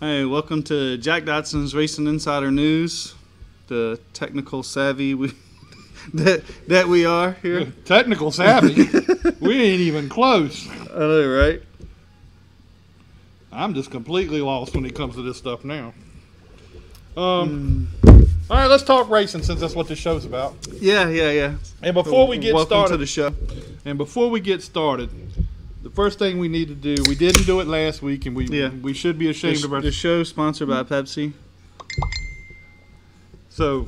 Hey, welcome to Jack Dodsons Racing Insider News, the technical savvy that we are here. Technical savvy? We ain't even close. I know, right? I'm just completely lost when it comes to this stuff now. All right, let's talk racing since that's what this show's about. Yeah. And before we get welcome started, to the show. And before we get started, the first thing we need to do, we didn't do it last week, and we should be ashamed of ourselves. The show sponsored by Pepsi. So,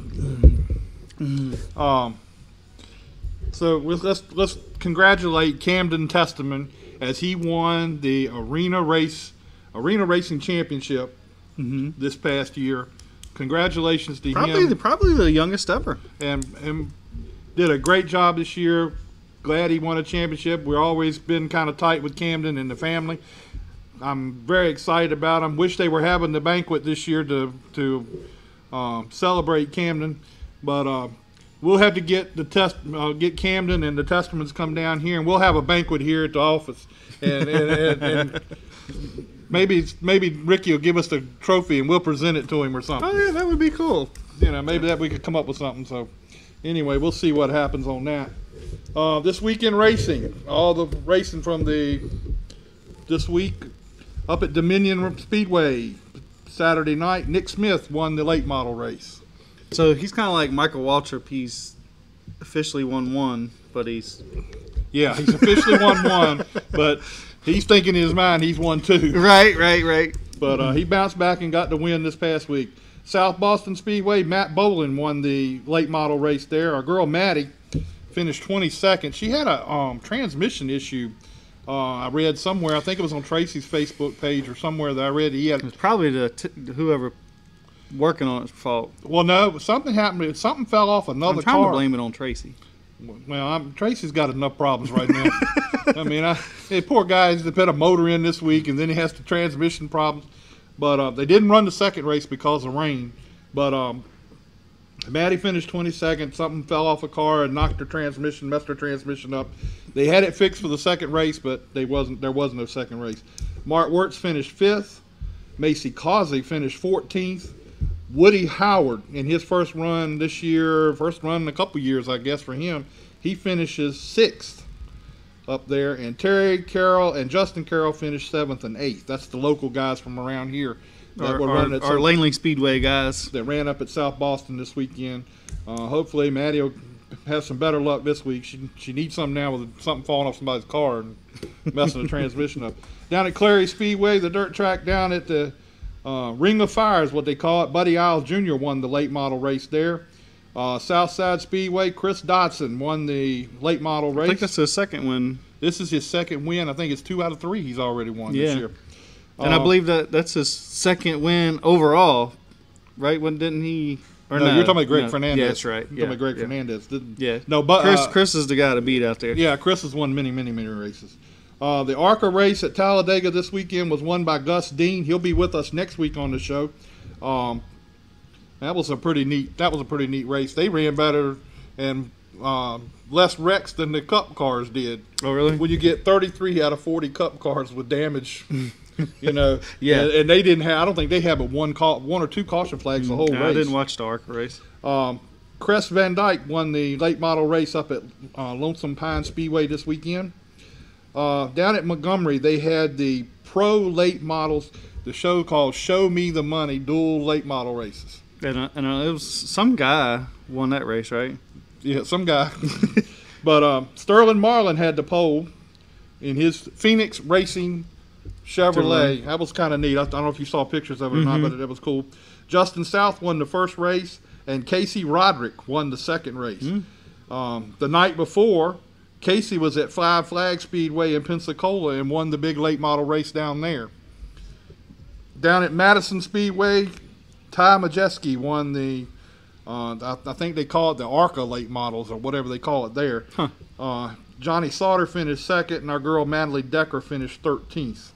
let's congratulate Camden Testament as he won the Arena Racing Championship this past year. Congratulations to him. Probably the youngest ever. And did a great job this year. Glad he won a championship. We've always been kind of tight with Camden and the family. I'm very excited about him. Wish they were having the banquet this year to celebrate Camden, but we'll have to get get Camden and the Testaments come down here, and we'll have a banquet here at the office. And maybe Ricky will give us the trophy and we'll present it to him or something. Oh yeah, that would be cool. You know, maybe that we could come up with something. So anyway, we'll see what happens on that. This weekend racing, all the racing from this week up at Dominion Speedway Saturday night. Nick Smith won the late model race. So he's kind of like Michael Waltrip. He's officially won one, but he's officially won one, but he's thinking in his mind he's won two. Right. But he bounced back and got the win this past week. South Boston Speedway, Matt Bolin won the late model race there. Our girl Maddie finished 22nd. She had a transmission issue. I read somewhere. I think it was on Tracy's Facebook page or somewhere that I read. It was probably whoever working on it's fault. Well, no, something happened. Something fell off another I'm trying car. to blame it on Tracy. Well, Tracy's got enough problems right now. I mean, poor guy has to put a motor in this week, and then he has the transmission problems. But they didn't run the second race because of rain. But Maddie finished 22nd. Something fell off a car and knocked her transmission, messed her transmission up. They had it fixed for the second race, but there was no second race. Mark Wirtz finished 5th. Macy Causey finished 14th. Woody Howard, in his first run this year, first run in a couple years, I guess, for him, he finishes 6th up there. And Terry Carroll and Justin Carroll finished 7th and 8th. That's the local guys from around here. Our Langley Speedway guys that ran up at South Boston this weekend. Hopefully Maddie will have some better luck this week. She needs something now with something falling off somebody's car and messing the transmission up. Down at Clary Speedway, the dirt track down at the Ring of Fire is what they call it. Buddy Isles Jr. won the late model race there. Southside Speedway, Chris Dodson won the late model race. I think that's his second win. This is his second win. I think it's 2 out of 3 he's already won this year. And I believe that's his second win overall, right? When didn't he? Or no, you're talking about Greg Fernandez. Yeah, that's right. You're talking about Greg Fernandez. Yeah. No, but Chris is the guy to beat out there. Yeah, Chris has won many races. The ARCA race at Talladega this weekend was won by Gus Dean. He'll be with us next week on the show. That was a pretty neat race. They ran better and less wrecks than the Cup cars did. Oh, really? When you get 33 out of 40 Cup cars with damage. Yeah. And they didn't have. I don't think they had but one or two caution flags the whole race. I didn't watch the ARCA race. Chris Van Dyke won the late model race up at Lonesome Pine Speedway this weekend. Down at Montgomery, they had the pro late models, the show called Show Me the Money dual late model races. And it was some guy won that race, right? Yeah, some guy. But Sterling Marlin had the pole in his Phoenix Racing Chevrolet. That was kind of neat. I don't know if you saw pictures of it or not, but it was cool. Justin South won the first race, and Casey Roderick won the second race. The night before, Casey was at Five Flag Speedway in Pensacola and won the big late model race down there. Down at Madison Speedway, Ty Majeski won the, I think they call it the ARCA late models or whatever they call it there. Johnny Sauter finished 2nd, and our girl Madeline Decker finished 13th.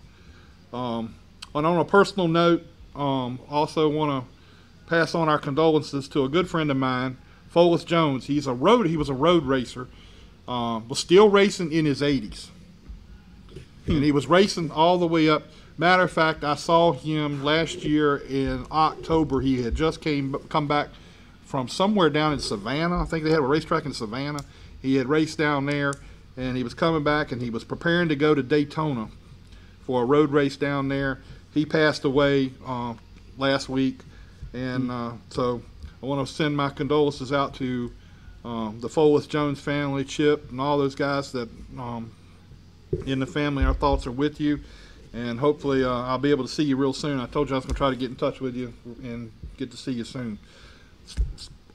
And on a personal note, also want to pass on our condolences to a good friend of mine, Folis Jones. He was a road racer, was still racing in his 80s. And he was racing all the way up. Matter of fact, I saw him last year in October. He had just come back from somewhere down in Savannah. I think they had a racetrack in Savannah. He had raced down there, and he was coming back, and he was preparing to go to Daytona for a road race down there. He passed away last week, and so I want to send my condolences out to the Follis Jones family, Chip, and all those guys that in the family. Our thoughts are with you, and hopefully I'll be able to see you real soon. I told you I was going to try to get in touch with you and get to see you soon.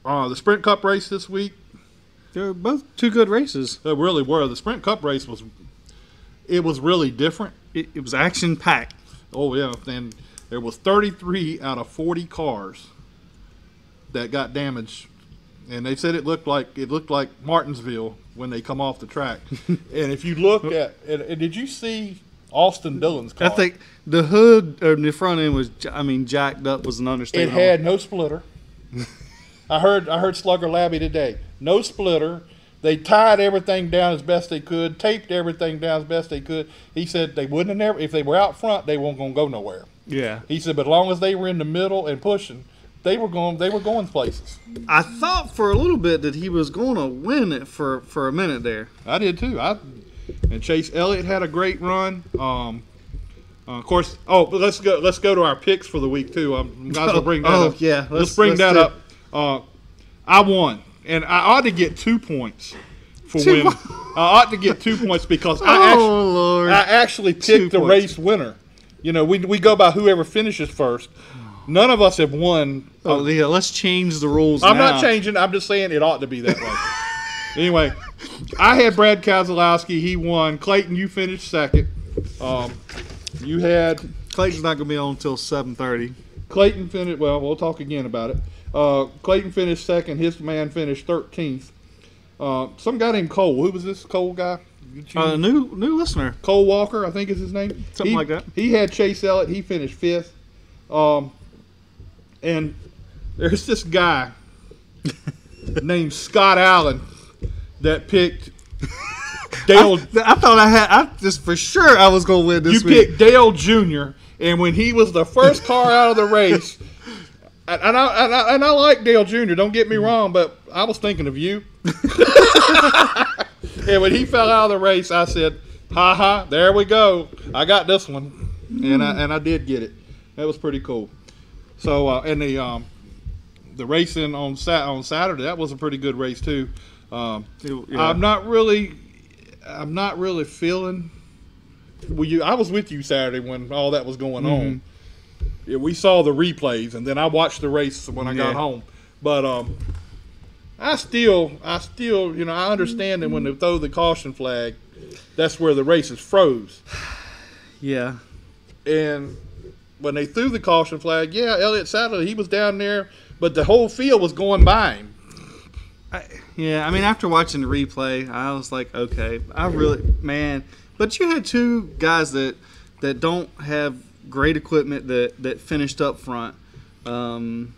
The Sprint Cup race this week. They were both two good races. They really were. The Sprint Cup race was really different. It was action packed. Oh yeah, and there was 33 out of 40 cars that got damaged, and they said it looked like Martinsville when they come off the track. And if you look at, and did you see Austin Dillon's car? I think the hood or the front end was, jacked up was an understatement. It had no splitter. I heard Slugger Labby today. No splitter. They tied everything down as best they could, taped everything down as best they could. He said they wouldn't have never, if they were out front, they weren't going to go nowhere. Yeah. He said, but as long as they were in the middle and pushing, they were going places. I thought for a little bit that he was going to win it for a minute there. I did too. And Chase Elliott had a great run. Of course. Oh, but let's go to our picks for the week too. Might as well bring that up. Yeah. Let's bring that up. I won, and I ought to get 2 points for winning. I ought to get 2 points because I actually picked the race winner. You know, we go by whoever finishes first. None of us have won. Oh, yeah, let's change the rules. I'm not changing. I'm just saying it ought to be that way. Anyway, I had Brad Keselowski. He won. Clayton, you finished second. You had Clayton's not going to be on until 7:30. Clayton finished. Well, we'll talk again about it. Clayton finished second. His man finished 13th. Some guy named Cole. Who was this Cole guy? New listener. Cole Walker, I think is his name. Something like that. He had Chase Elliott. He finished 5th. And there's this guy named Scott Allen that picked Dale. I thought I just for sure I was going to win this week. You picked Dale Jr., and when he was the first car out of the race, and I like Dale Jr., don't get me wrong, but I was thinking of you. And when he fell out of the race, I said, ha ha, there we go. I got this one. And I did get it. That was pretty cool. So, and the racing on Saturday, that was a pretty good race too. Yeah. I'm not really feeling. I was with you Saturday when all that was going on. Yeah, we saw the replays, and then I watched the race when I got home. But I still, I understand that when they throw the caution flag, that's where the race is froze. Yeah. And when they threw the caution flag, Elliott Sadler, he was down there, but the whole field was going by him. After watching the replay, I was like, okay, but you had two guys that don't have great equipment that finished up front. Brenden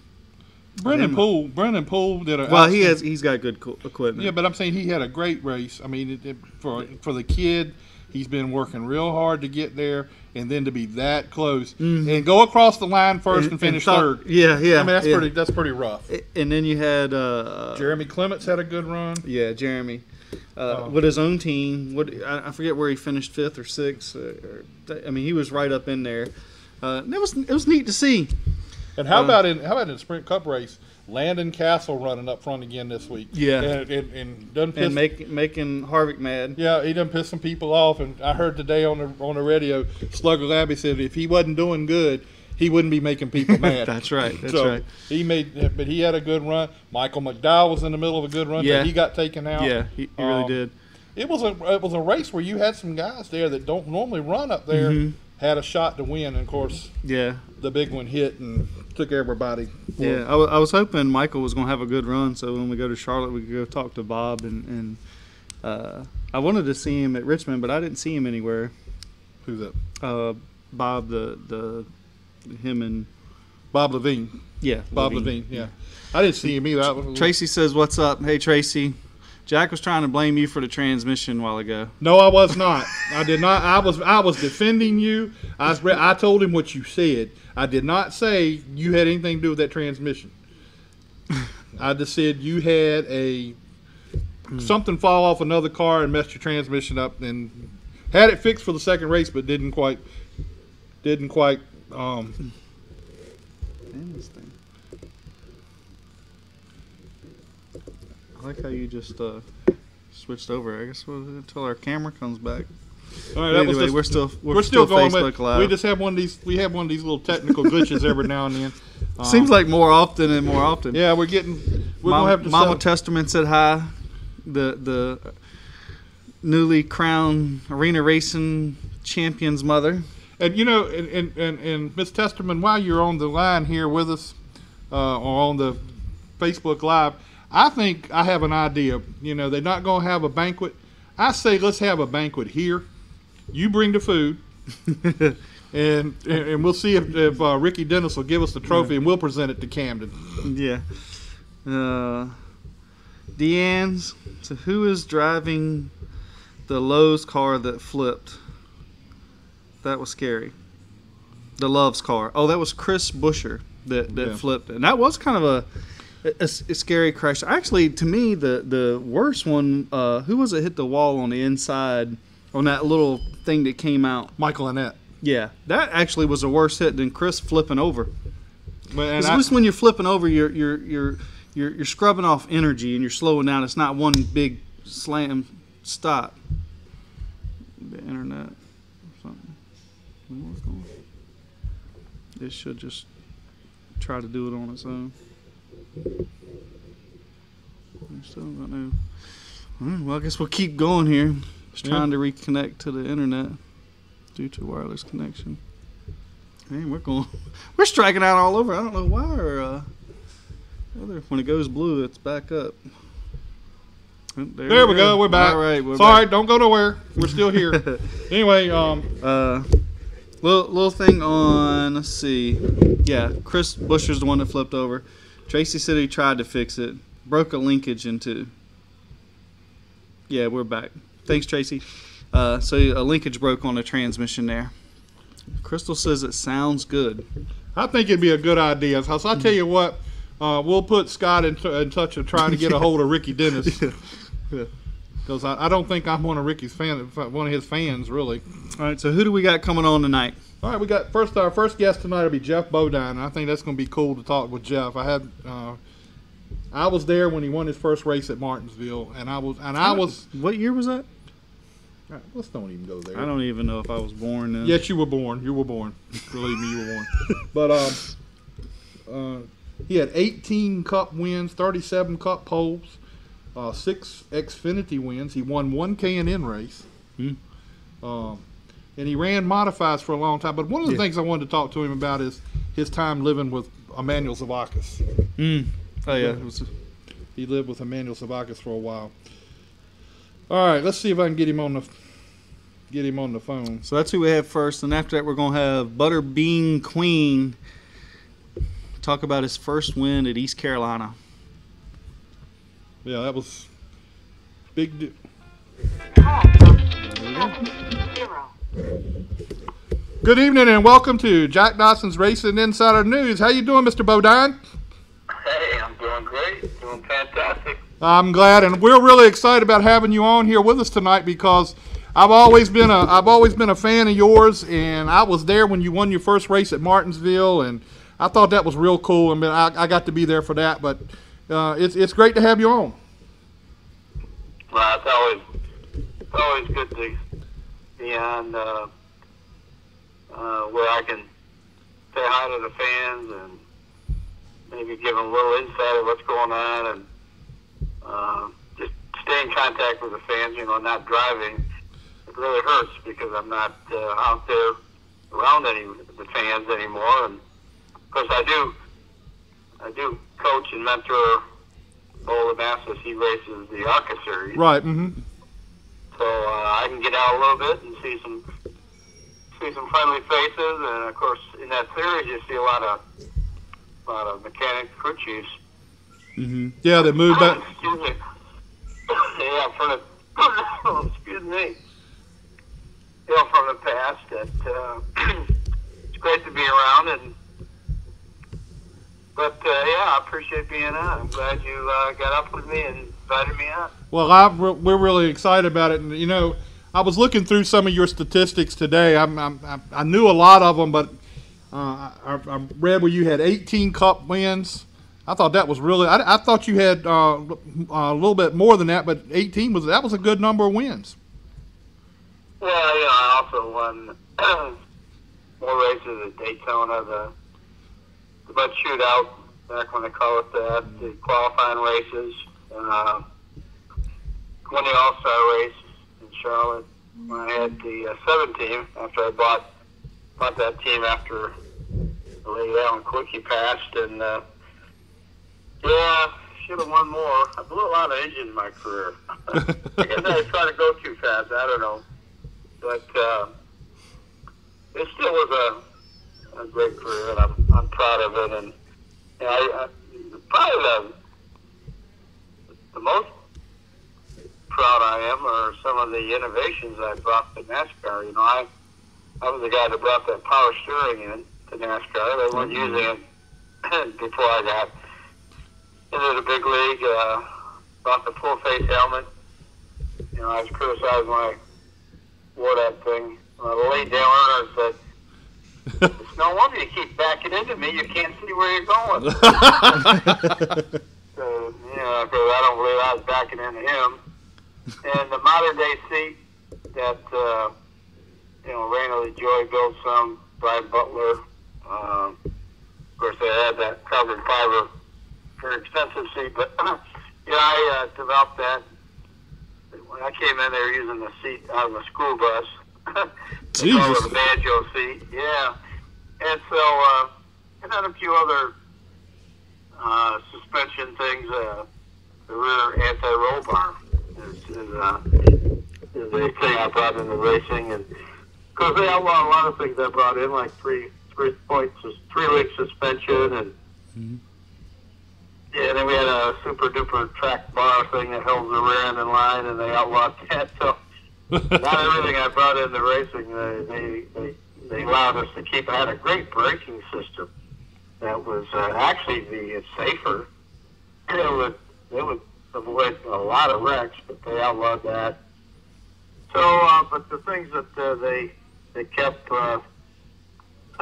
Poole did a he's got good equipment. Yeah, but I'm saying he had a great race. I mean, for the kid, he's been working real hard to get there, and then to be that close and go across the line first and finish third. Yeah. I mean, that's pretty rough. And then you had Jeremy Clements had a good run. Yeah, Jeremy. With his own team, I forget where he finished 5th or 6th. He was right up in there. It was neat to see. And how about in the Sprint Cup race, Landon Castle running up front again this week? Yeah, and doesn't piss, making Harvick mad. Yeah, he done pissed some people off. And I heard today on the radio, Slugger Labby said if he wasn't doing good, he wouldn't be making people mad. That's right. But he had a good run. Michael McDowell was in the middle of a good run. Yeah, he got taken out. Yeah, he really did. It was a race where you had some guys there that don't normally run up there had a shot to win, and of course, the big one hit and took everybody. Yeah, I was hoping Michael was going to have a good run, so when we go to Charlotte, we could go talk to Bob, and I wanted to see him at Richmond, but I didn't see him anywhere. Who's that? Bob, him and Bob Levine. Yeah, Bob Levine. Yeah, I didn't see him either. Tracy says, "What's up?" Hey, Tracy. Jack was trying to blame you for the transmission a while ago. No, I was not. I did not. I was defending you. I told him what you said. I did not say you had anything to do with that transmission. I just said you had something fall off another car and messed your transmission up, and had it fixed for the second race, but didn't quite. Man, this thing. I like how you just switched over. I guess until our camera comes back. All right, anyway, we're still going. Facebook Live. We just have one of these. We have one of these little technical glitches every now and then. Seems like more often and more often. Yeah, we're gonna have to. Mama Testament said hi. The newly crowned arena racing champion's mother. And and Miss Testament, while you're on the line here with us, or on the Facebook Live, I think I have an idea. They're not going to have a banquet. I say let's have a banquet here. You bring the food, and we'll see if Ricky Dennis will give us the trophy, and we'll present it to Camden. Yeah. Deanne's. So who is driving the Lowe's car that flipped? That was scary. The Love's car. Oh, that was Chris Buescher that flipped, and that was kind of a scary crash. Actually, to me, the worst one. Who was it hit the wall on the inside on that little thing that came out? Michael Annette. Yeah, that actually was a worse hit than Chris flipping over. Because at least when you're flipping over, you're scrubbing off energy and you're slowing down. It's not one big slam stop. The internet or something. It should just try to do it on its own. I still don't know. All right, well, I guess we'll keep going here. Just trying to reconnect to the internet due to wireless connection. Hey, we're striking out all over. I don't know why. When it goes blue, it's back up. There we go. We're back. All right, Sorry, don't go nowhere. We're still here. Anyway, little thing on. Let's see. Yeah, Chris Buescher's the one that flipped over. Tracy said he tried to fix it. Broke a linkage into. Yeah, we're back. Thanks, Tracy. So a linkage broke on the transmission there. Crystal says it sounds good. I think it'd be a good idea. So I'll tell you what. We'll put Scott in touch of trying to get a hold of Ricky Dennis. Because I don't think I'm one of Ricky's fans, one of his fans, really. All right, so who do we got coming on tonight? All right, we got our first guest tonight will be Geoff Bodine. I think that's going to be cool to talk with Geoff. I was there when he won his first race at Martinsville, and I was. What year was that? All right, let's don't even go there. I don't even know if I was born then. Yes, you were born. You were born. Believe me, you were born. But he had 18 Cup wins, 37 Cup poles, 6 Xfinity wins. He won 1 K&N race. And he ran modifieds for a long time. But one of the things I wanted to talk to him about is his time living with Emmanuel Zavakis. Oh, yeah. He lived with Emmanuel Zavakis for a while. All right, let's see if I can get him on the phone. So that's who we have first. And after that, we're going to have Brenden Queen talk about his first win at East Carolina. Yeah, that was big deal. Good evening and welcome to Jack Dodsons Racing Insider News. How you doing, Mr. Bodine? Hey, I'm doing great. Doing fantastic. I'm glad, and we're really excited about having you on here with us tonight because I've always been a fan of yours, and I was there when you won your first race at Martinsville, and I thought that was real cool. I mean, I got to be there for that, but it's great to have you on. Well, it's always good to be on where I can say hi to the fans and maybe give them a little insight of what's going on and just stay in contact with the fans. You know, not driving, it really hurts because I'm not out there around the fans anymore. And of course, I do coach and mentor Bo Lamassus. He races the ARCA series, right? Mm-hmm. So I can get out a little bit and see some friendly faces, and of course, in that series, you see a lot of mechanic crew chiefs. Mm-hmm. Yeah, they moved back. Excuse me. yeah, from the excuse me, from the past. That it's great to be around, but I appreciate being on. I'm glad you got up with me and invited me on. Well, we're really excited about it, and I was looking through some of your statistics today. I knew a lot of them, but I read where you had 18 Cup wins. I thought that was really. I thought you had a little bit more than that, but 18 was a good number of wins. Well, I also won more races at Daytona, the Bud Shootout, back when they call it that, the qualifying races, won the All-Star race in Charlotte. I had the 7 team after I bought that team after the late Alan Quickie passed, and should have won more. I blew a lot of engine in my career. I guess I was trying to go too fast. I don't know. But it still was a great career, and I'm proud of it. And I probably the most proud I am are some of the innovations I brought to NASCAR. I was the guy that brought that power steering in to NASCAR. They weren't using it before I got into the big league. Brought the full face helmet. I was criticized when I wore that thing. When I laid down, I said, "It's no wonder you keep backing into me. You can't see where you're going." So, because I don't believe I was backing into him. And the modern day seat that Raina Joy built some, Brian Butler. Of course, they had that carbon fiber, very expensive seat, but I developed that. When I came in, they were using the seat out of a school bus. They call it a banjo seat. Yeah. And so, and then a few other suspension things. The rear anti-roll bar is a thing I brought into racing, and because they outlawed a lot of things I brought in, like three-week suspension, and and then we had a super duper track bar thing that held the rear end in line, and they outlawed that. So not everything I brought into racing, they allowed us to keep. I had a great braking system that was actually safer. It would avoid a lot of wrecks, but they outlawed that. So, but the things that they kept, I'm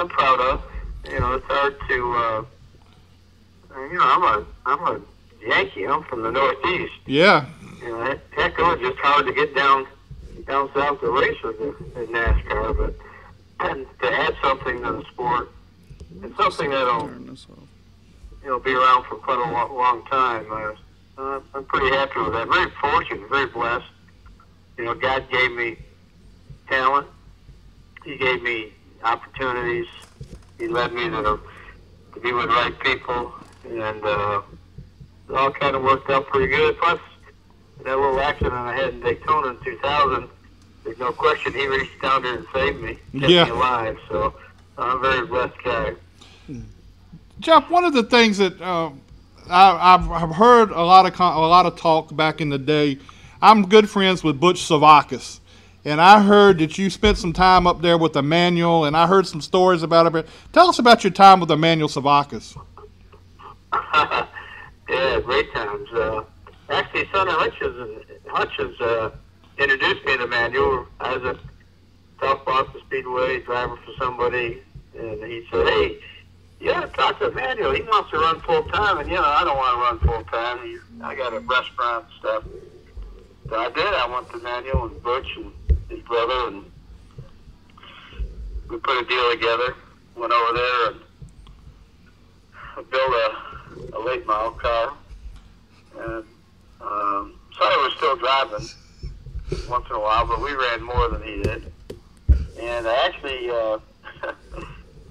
proud of. It's hard to. I'm a Yankee. I'm from the Northeast. Yeah. Heck, it was just hard to get down south to race with in NASCAR, but to add something to the sport and something that'll be around for quite a long time. I'm pretty happy with that. Very fortunate, very blessed. God gave me talent. He gave me opportunities. He led me to be with the right people, and it all kind of worked out pretty good. Plus, that little accident I had in Daytona in 2000, there's no question he reached down there and saved me, kept me alive. So I'm a very blessed guy. Geoff, one of the things that I've heard a lot of talk back in the day. I'm good friends with Butch Savakis, and I heard that you spent some time up there with Emmanuel, and I heard some stories about it. Tell us about your time with Emmanuel Savakis. Yeah, great times. Actually, Sonny Hutchins introduced me to Emmanuel. I was a South Boston Speedway driver for somebody, and he said, "Hey, you got to talk to Emmanuel. He wants to run full time." And I don't want to run full time. I got a restaurant and stuff. So I did. I went to Emmanuel and Butch and his brother, and we put a deal together. Went over there and built a late model car. And Sonny was still driving once in a while, but we ran more than he did. And I actually,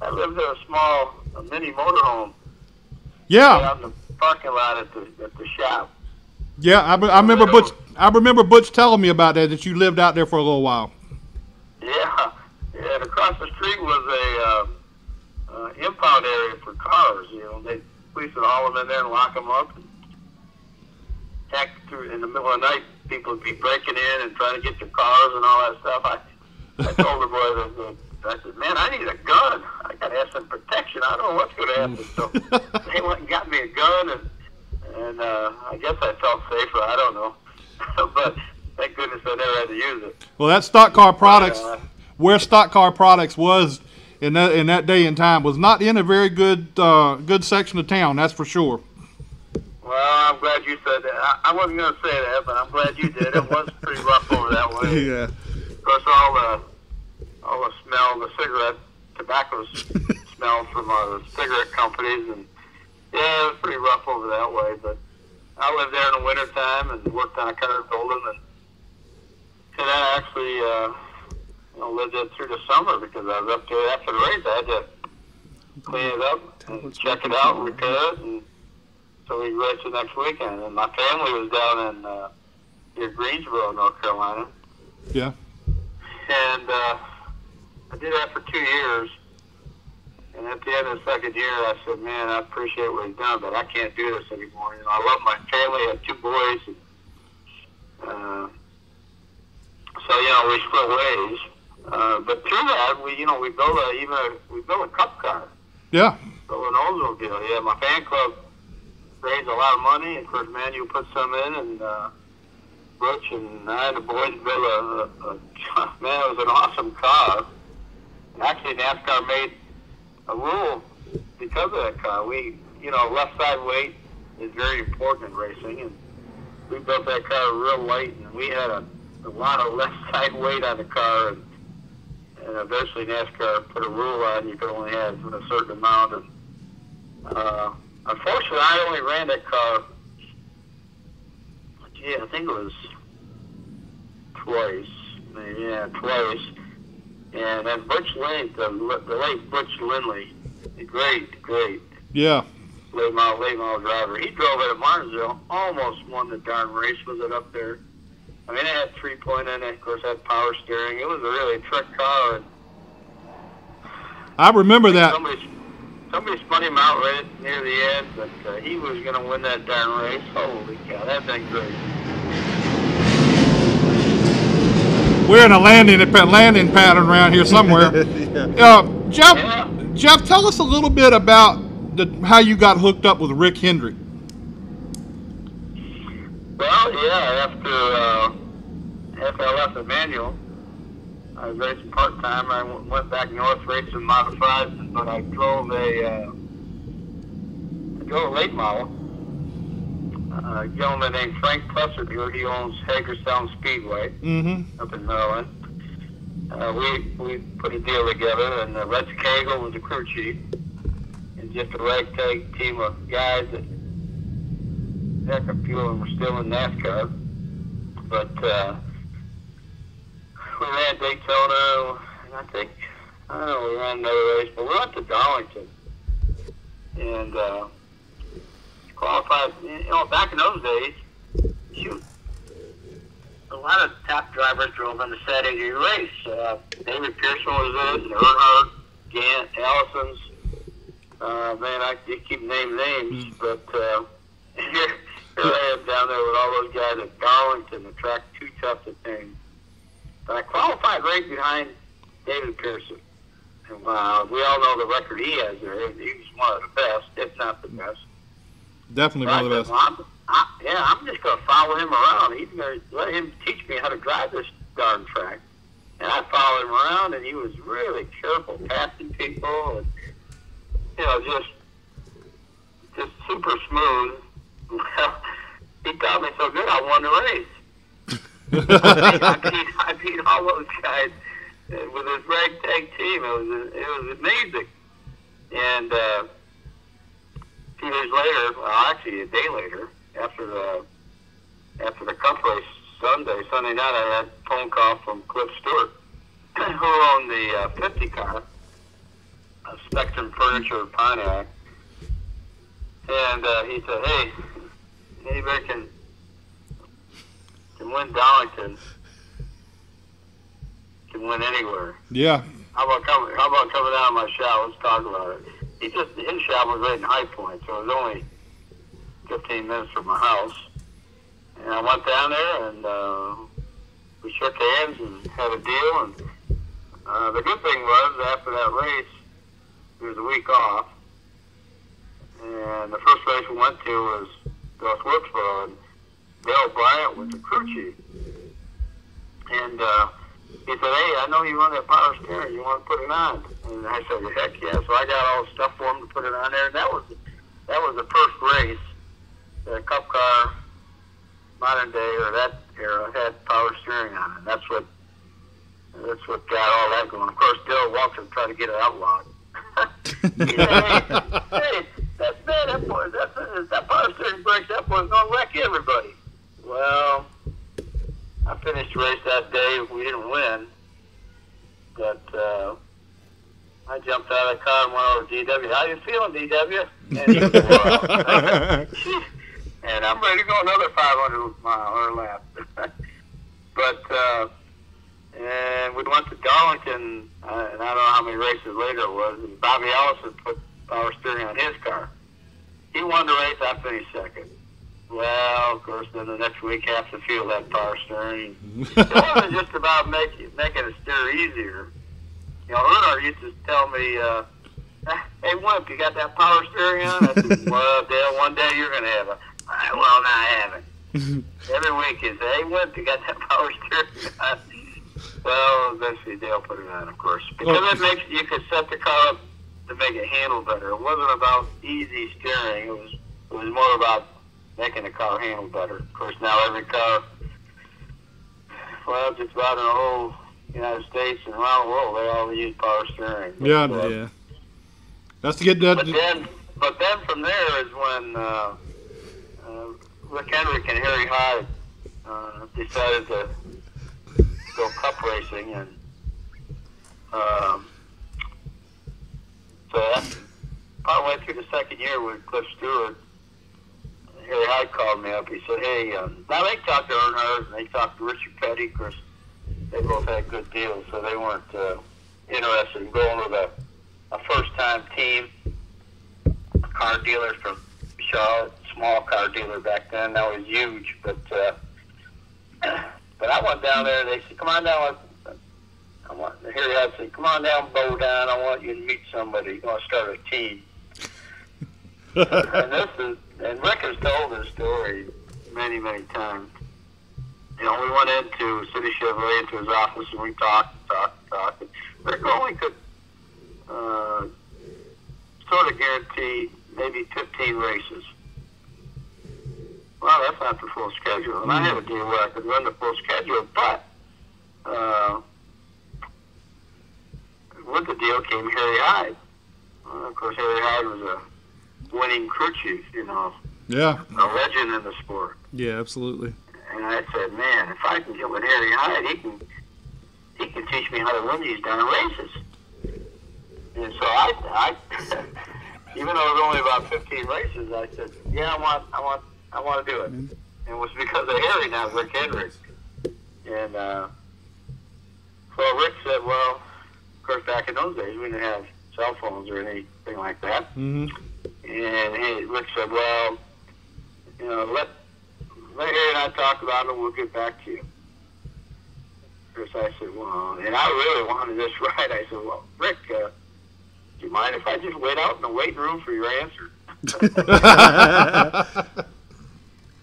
I lived in a mini motorhome. Yeah. Out in the parking lot at the shop. Yeah, I remember Butch. I remember Butch telling me about that you lived out there for a little while. Yeah, and across the street was a impound area for cars. Police would haul them in there and lock them up. heck, in the middle of the night, people would be breaking in and trying to get their cars and all that stuff. I told the boys, I said, man, I need a gun. I got to have some protection. I don't know what's going to happen. So they went and got me a gun, and I guess I felt safer. I don't know. But thank goodness I never had to use it. Well, that stock car products, where stock car products was in that day and time, was not in a very good section of town. That's for sure. Well, I'm glad you said that. I wasn't going to say that, but I'm glad you did. It was pretty rough over that way. Yeah. Of course, all the smell, the cigarette, tobacco smell from the cigarette companies, and yeah, it was pretty rough over that way. But I lived there in the wintertime and worked on a car at Golden, and I actually lived it through the summer because I was up there after the race. I had to clean it up and check it out and repair it, and so we raced the next weekend. And my family was down in near Greensboro, North Carolina. Yeah. And I did that for 2 years. And at the end of the second year, I said, man, I appreciate what he's done, but I can't do this anymore. You know, I love my family. I had 2 boys. And, so, we split ways. But through that, we built a cup car. Yeah. Built an Oldsmobile. Yeah, my fan club raised a lot of money. Of course, Manu put some in, and Butch and I and the boys built man, it was an awesome car. And actually, NASCAR made a rule because of that car. Left side weight is very important in racing, and we built that car real light, and we had a lot of left side weight on the car, and eventually NASCAR put a rule on you could only have a certain amount. And unfortunately, I only ran that car, I think it was twice. Twice. And then Butch Lane, the late Butch Lindley, great. Yeah. Late model driver. He drove it at Martinsville, almost won the darn race with it up there. I mean, it had 3-point in it. Of course, it had power steering. It was a really trick car. And I remember that. Somebody spun him out right near the end, but he was going to win that darn race. Holy cow, that thing's great. We're in a landing pattern around here somewhere. Geoff, tell us a little bit about how you got hooked up with Rick Hendrick. Well, yeah, after I left Emmanuel, I was racing part-time. I went back north racing modifieds, but I drove a late model. A gentleman named Frank Plesser, he owns Hagerstown Speedway up in Maryland. We put a deal together, and Red Cagle was the crew chief, and just a ragtag team of guys that, heck, a few of them were still in NASCAR. But we ran Daytona, and we ran another race, but we went to Darlington. And qualified, back in those days, a lot of top drivers drove in the Saturday race. David Pearson was in, Earnhardt, Gant, Allison's. Man, I keep naming names, but here I am down there with all those guys at Darlington, the track too tough to tame. But I qualified right behind David Pearson. And we all know the record he has there. He's one of the best, if not the best. Definitely one of the best. I'm just going to follow him around. He's going to let him teach me how to drive this darn track. And I followed him around, and he was really careful, passing people, and just super smooth. Well, he taught me so good, I won the race. I beat all those guys with his ragtag team. It was amazing. And a few days later, actually a day later, after the Cup race Sunday night, I had a phone call from Cliff Stewart, who owned the 50 car, Spectrum Furniture Pontiac. And he said, hey, anybody can win Darlington, can win anywhere. Yeah. How about coming down to my shop? Let's talk about it. His shop was right in High Point, so it was only 15 minutes from my house. And I went down there, and we shook hands and had a deal. And the good thing was, after that race, there was a week off. And the first race we went to was North Wilkesboro, and Dale Bryant was the crew chief. And he said, "Hey, I know you run that power steering. You want to put it on?" And I said, "Heck yeah!" So I got all the stuff for him to put it on there. And that was the first race that a Cup car, modern day or that era, had power steering on it. That's what got all that going. Of course, Dale Walker tried to get it outlawed. He said, "Hey, that's bad. That power steering breaks. That boy's gonna wreck everybody." Well, I finished the race that day. We didn't win, but I jumped out of the car and went over to DW. "How you feeling, DW?" And he said, "Well," and I'm ready to go another 500-mile lap. But and we went to Darlington, and I don't know how many races later it was. And Bobby Allison put power steering on his car. He won the race. I finished second. Well, of course, then the next week, half the field had power steering. It wasn't just about making it steer easier. You know, Unar used to tell me, "Hey, Wimp, you got that power steering on?" I said, "Well, Dale, one day you're going to have it." "I will not have it." Every week he said, "Hey, Wimp, you got that power steering on?" Well, eventually Dale put it on, of course. Because you could set the car up to make it handle better. It wasn't about easy steering. It was more about making the car handle better. Of course, now every car, well, just about in the whole United States and around the world, they all use power steering. Yeah. That's to get that. But then from there is when Rick Hendrick and Harry Hyde decided to go Cup racing, and so that's partway through the second year with Cliff Stewart. Harry Hyde called me up. He said, "Hey, now they talked to Earnhardt and they talked to Richard Petty. Of course, they both had good deals, so they weren't interested in going with a first-time team, a car dealer from Charlotte, small car dealer back then. That was huge, but I went down there. They said, 'Come on down.' Harry Hyde said, 'Come on down, Bodine. I want you to meet somebody. You want to start a team.'" And Rick has told this story many, many times. You know, we went into City Chevrolet, into his office, and we talked. And Rick only could sort of guarantee maybe 15 races. Well, that's not the full schedule. And I had a deal where I could run the full schedule, but with the deal came Harry Hyde. Of course, Harry Hyde was a winning crew chief, you know. Yeah. A legend in the sport. Yeah, absolutely. And I said, "Man, if I can get with Harry Hyde, he can teach me how to win these darn races." And so I even though it was only about 15 races, I said, "Yeah, I want to do it." And it was because of Harry, not Rick Hendrick. And so Rick said, "Well, of course, back in those days, we didn't have cell phones or anything like that." Mm-hmm. And Rick said, "Well, you know, let Harry and I talk about it, and we'll get back to you." Of course, I said, "Well," and I really wanted this right. I said, "Well, Rick, do you mind if I just wait out in the waiting room for your answer?"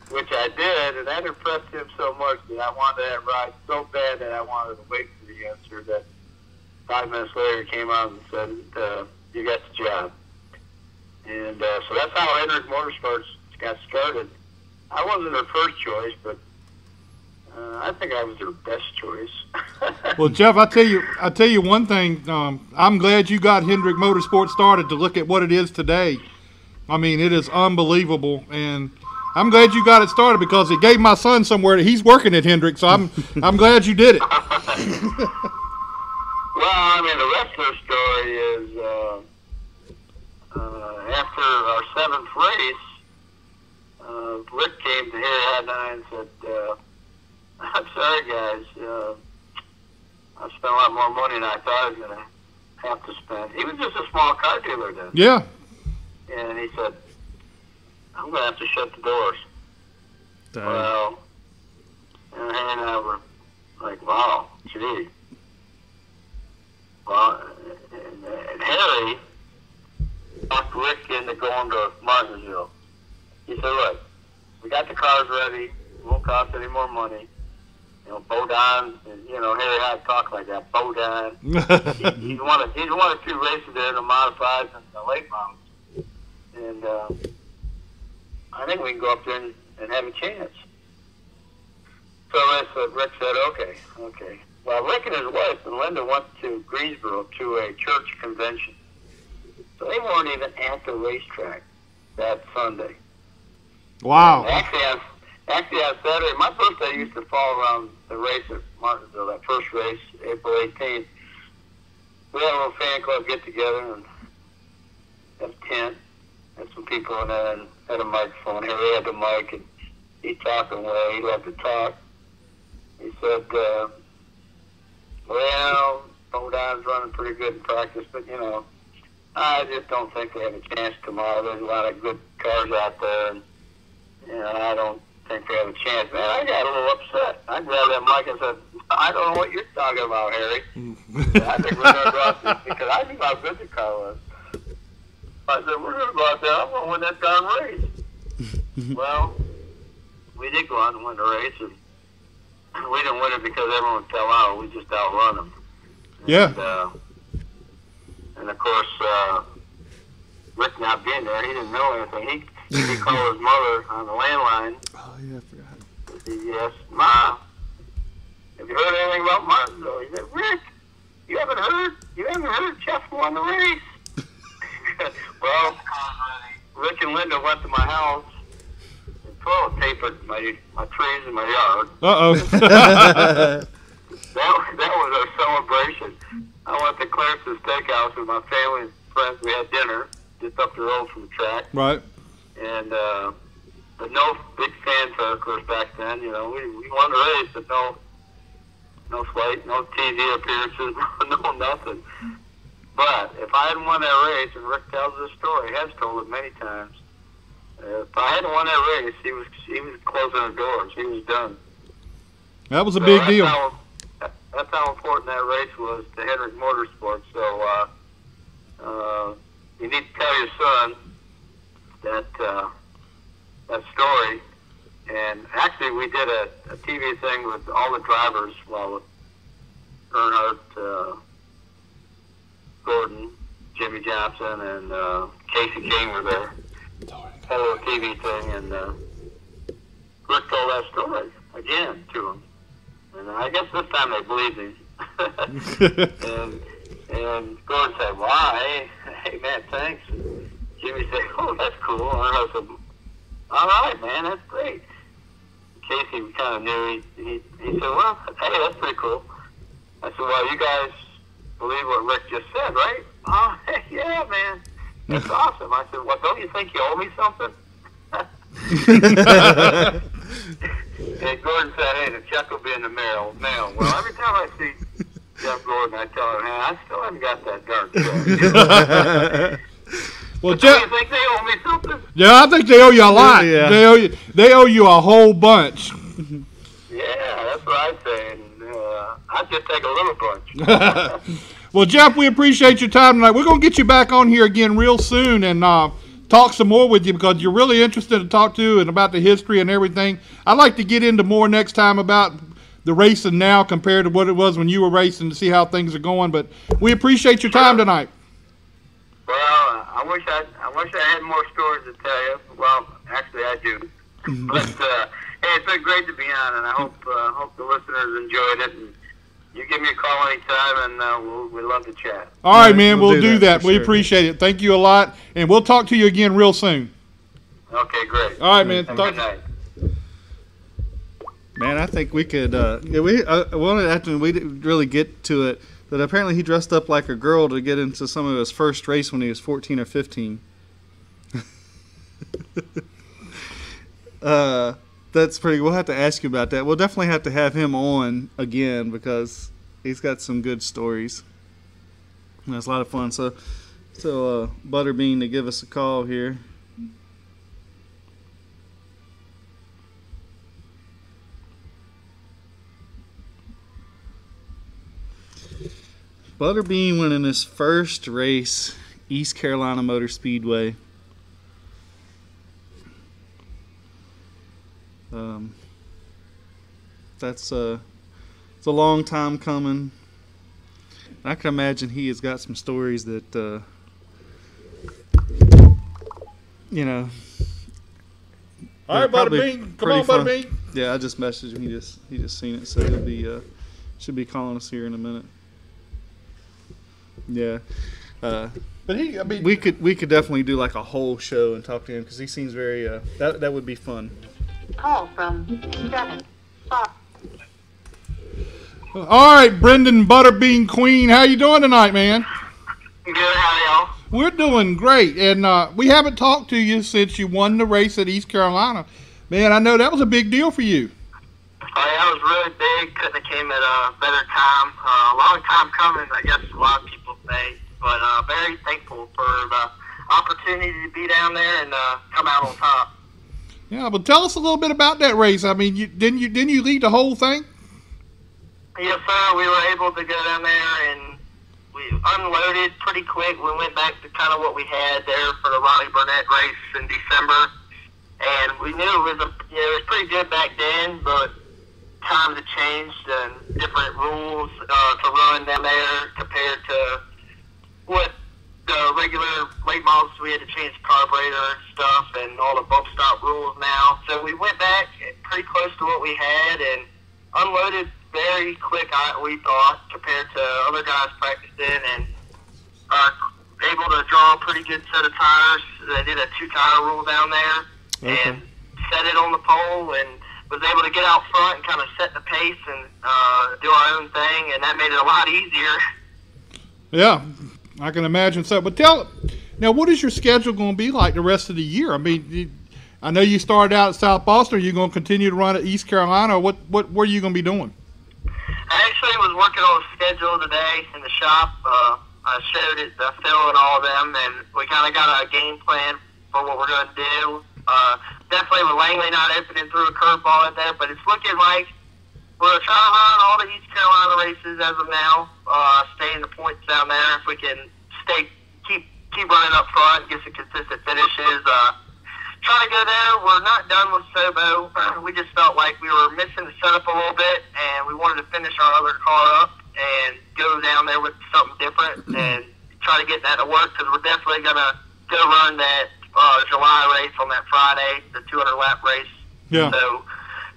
Which I did, and that impressed him so much that I wanted that ride so bad that I wanted to wait for the answer, that 5 minutes later he came out and said, "You got the job." And so that's how Hendrick Motorsports got started. I wasn't their first choice, but I think I was their best choice. Well, Geoff, I tell you one thing. I'm glad you got Hendrick Motorsports started to look at what it is today. I mean, it is unbelievable, and I'm glad you got it started because it gave my son somewhere that he's working at Hendrick. So I'm glad you did it. Well, I mean, the rest of the story is after our 7th race, Rick came to Harry Hyde and I and said, "I'm sorry, guys. I've spent a lot more money than I thought I was going to have to spend." He was just a small car dealer then. Yeah. And he said, "I'm going to have to shut the doors." Dang. Well, And Harry and I were like, wow, gee. Well, and Harry talked Rick into going to Martinsville. He said, look, we got the cars ready. It won't cost any more money. You know, Bodine, you know, Harry had to talk like that. Bodine. he's won a few races there in the modifieds and the late models. And I think we can go up there and have a chance. So Rick said, okay. Well, Rick and his wife and Linda went to Greensboro to a church convention. So they weren't even at the racetrack that Sunday. Wow. Actually, on Saturday, my birthday used to fall around the race at Martinsville, that first race, April 18th. We had a little fan club get together and had a tent, had some people in there, and had a microphone. Harry had the mic, and he talked away. He loved to talk. He said, well, Bodine's running pretty good in practice, but, you know, I just don't think they have a chance tomorrow. There's a lot of good cars out there, and, you know, I don't think they have a chance. Man, I got a little upset. I grabbed that mic and said, I don't know what you're talking about, Harry. I think we're going to go out there, because I knew how good the car was. I said, we're going to go out there. I'm going to win that darn race. Well, we did go out and win the race, and we didn't win it because everyone fell out. We just outrun them. Yeah. And of course, Rick not being there, he didn't know anything. He called his mother on the landline. Oh, yeah, I forgot. Yes, Ma, have you heard anything about Martinsville? He said, Rick, you haven't heard Geoff won the race. Well, Rick and Linda went to my house and toilet papered my trees in my yard. Uh-oh. That was our celebration. I went to Clarence's Steakhouse with my family and friends. We had dinner just up the road from the track. Right. And but no big fanfare, of course, back then. You know, we won the race, but no flight, no TV appearances, no nothing. But if I hadn't won that race, and Rick tells this story, he has told it many times. If I hadn't won that race, he was closing the doors. He was done. That was a big deal. That's how important that race was to Hendrick Motorsports. So you need to tell your son that story. And actually, we did a TV thing with all the drivers, with Earnhardt, Gordon, Jimmy Johnson, and Casey King were there. Had a little TV thing, and Rick told that story again to him. And I guess this time they believed him. and Gordon said, wow, hey man, thanks. And Jimmy said, oh, that's cool. And I said, all right, man, that's great. Casey kind of knew. He said, well, hey, that's pretty cool. I said, well, you guys believe what Rick just said, right? Oh, heck yeah, man. That's awesome. I said, well, don't you think you owe me something? And Gordon said, hey, the check will be in the mail. Well, every time I see Geoff Gordon, I tell him, hey, I still haven't got that darn check. Well, Jeff, do you think they owe me something? Yeah, I think they owe you a lot. Yeah. They owe you a whole bunch. Yeah, that's what I say. And I'd just take a little bunch. Well, Geoff, we appreciate your time tonight. We're going to get you back on here again real soon and talk some more with you because you're really interested to talk to and about the history and everything. I'd like to get into more next time about the racing now compared to what it was when you were racing to see how things are going. But we appreciate your time tonight. Well, I wish I had more stories to tell you. Well, actually, I do. But hey, it's been great to be on, and I hope the listeners enjoyed it. And you give me a call anytime, and we'd love to chat. All right, man. We'll do that. We sure. appreciate it. Thank you a lot, and we'll talk to you again real soon. Okay, great. All right, man. Good night. Man, I think we could. We didn't really get to it. That apparently he dressed up like a girl to get into some of his first race when he was 14 or 15. That's pretty. We'll have to ask you about that. We'll definitely have to have him on again because he's got some good stories. And that's a lot of fun. So Butterbean to give us a call here. Butterbean winning his first race, East Carolina Motor Speedway. It's a long time coming. I can imagine he has got some stories that, you know. All right, Butterbean, come on, Butterbean. Yeah, I just messaged him. He just seen it, so he'll be should be calling us here in a minute. Yeah. But we could definitely do like a whole show and talk to him because he seems very that would be fun. Call from 7. All right, Brenden Butterbean Queen, how you doing tonight, man? Good, how y'all? We're doing great, and we haven't talked to you since you won the race at East Carolina. Man, I know that was a big deal for you. Oh, yeah, it was really big. Couldn't have came at a better time. A long time coming, I guess a lot of people say. But very thankful for the opportunity to be down there and come out on top. Yeah, but tell us a little bit about that race. I mean, didn't you lead the whole thing? Yes, sir. We were able to go down there and we unloaded pretty quick. We went back to kind of what we had there for the Ronnie Burnett race in December. And we knew it was pretty good back then, but times had changed and different rules to run down there compared to what the regular late models. We had to change the carburetor and stuff and all the bump stop rules now. So we went back pretty close to what we had and unloaded very quick, we thought, compared to other guys practicing, and able to draw a pretty good set of tires. They did a 2-tire rule down there and set it on the pole and was able to get out front and kind of set the pace and do our own thing, and that made it a lot easier. Yeah, I can imagine so. But now, what is your schedule going to be like the rest of the year? I mean, I know you started out at South Boston. Are you going to continue to run at East Carolina, or what are you going to be doing? I actually was working on a schedule today in the shop. I showed it to Phil and all of them, and we kind of got a game plan for what we're going to do. Definitely with Langley not opening through a curveball in there, but it's looking like we're trying to run all the East Carolina races as of now, stay in the points down there. If we can keep running up front, get some consistent finishes. Trying to go there. We're not done with Sobo. We just felt like we were missing the setup a little bit, and we wanted to finish our other car up and go down there with something different and try to get that to work, because we're definitely going to go run that July race on that Friday, the 200-lap race. Yeah. So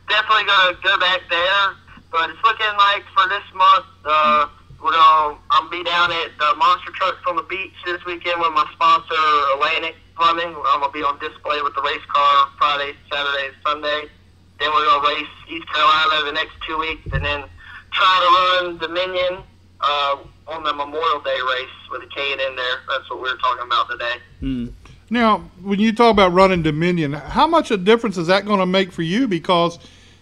definitely going to go back there, but it's looking like for this month, I'm be down at the Monster Trucks on the beach this weekend with my sponsor, Atlantic Plumbing. I'm going to be on display with the race car Friday, Saturday, and Sunday. Then we're going to race East Carolina the next 2 weeks, and then try to run Dominion on the Memorial Day race with the K&N there. That's what we were talking about today. Now, when you talk about running Dominion, how much a difference is that going to make for you? Because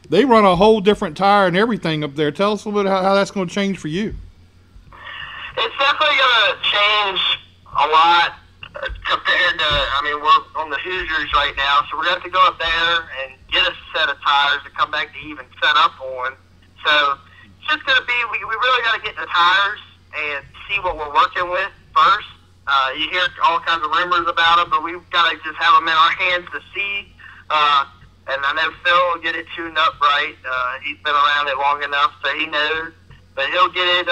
they run a whole different tire and everything up there. Tell us a little bit how that's going to change for you. It's definitely going to change a lot compared to, we're on the Hoosiers right now, so we're going to have to go up there and get a set of tires to come back to even set up on. So it's just going to be, we really got to get the tires and see what we're working with first. You hear all kinds of rumors about them, but we've got to just have them in our hands to see. And I know Phil will get it tuned up right. He's been around it long enough, so he knows. But he'll get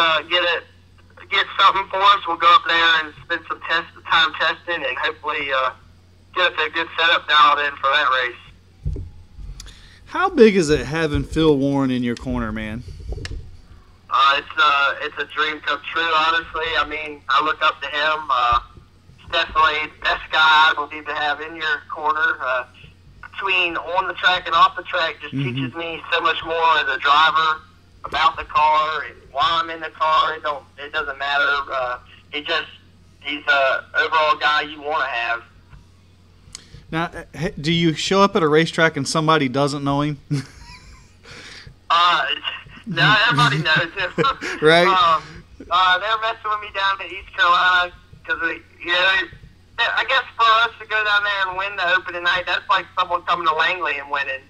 something for us. We'll go up there and spend some time testing, and hopefully get us a good setup dialed in for that race. How big is it having Phil Warren in your corner, man? It's a dream come true, honestly. I look up to him. He's definitely the best guy I believe to have in your corner. Between on the track and off the track, just teaches me so much more as a driver about the car, and while I'm in the car, it doesn't matter. He's a overall guy you want to have. Now, do you show up at a racetrack and somebody doesn't know him? No, everybody knows him. Right? They're messing with me down in East Carolina because, I guess for us to go down there and win the opening night, that's like someone coming to Langley and winning,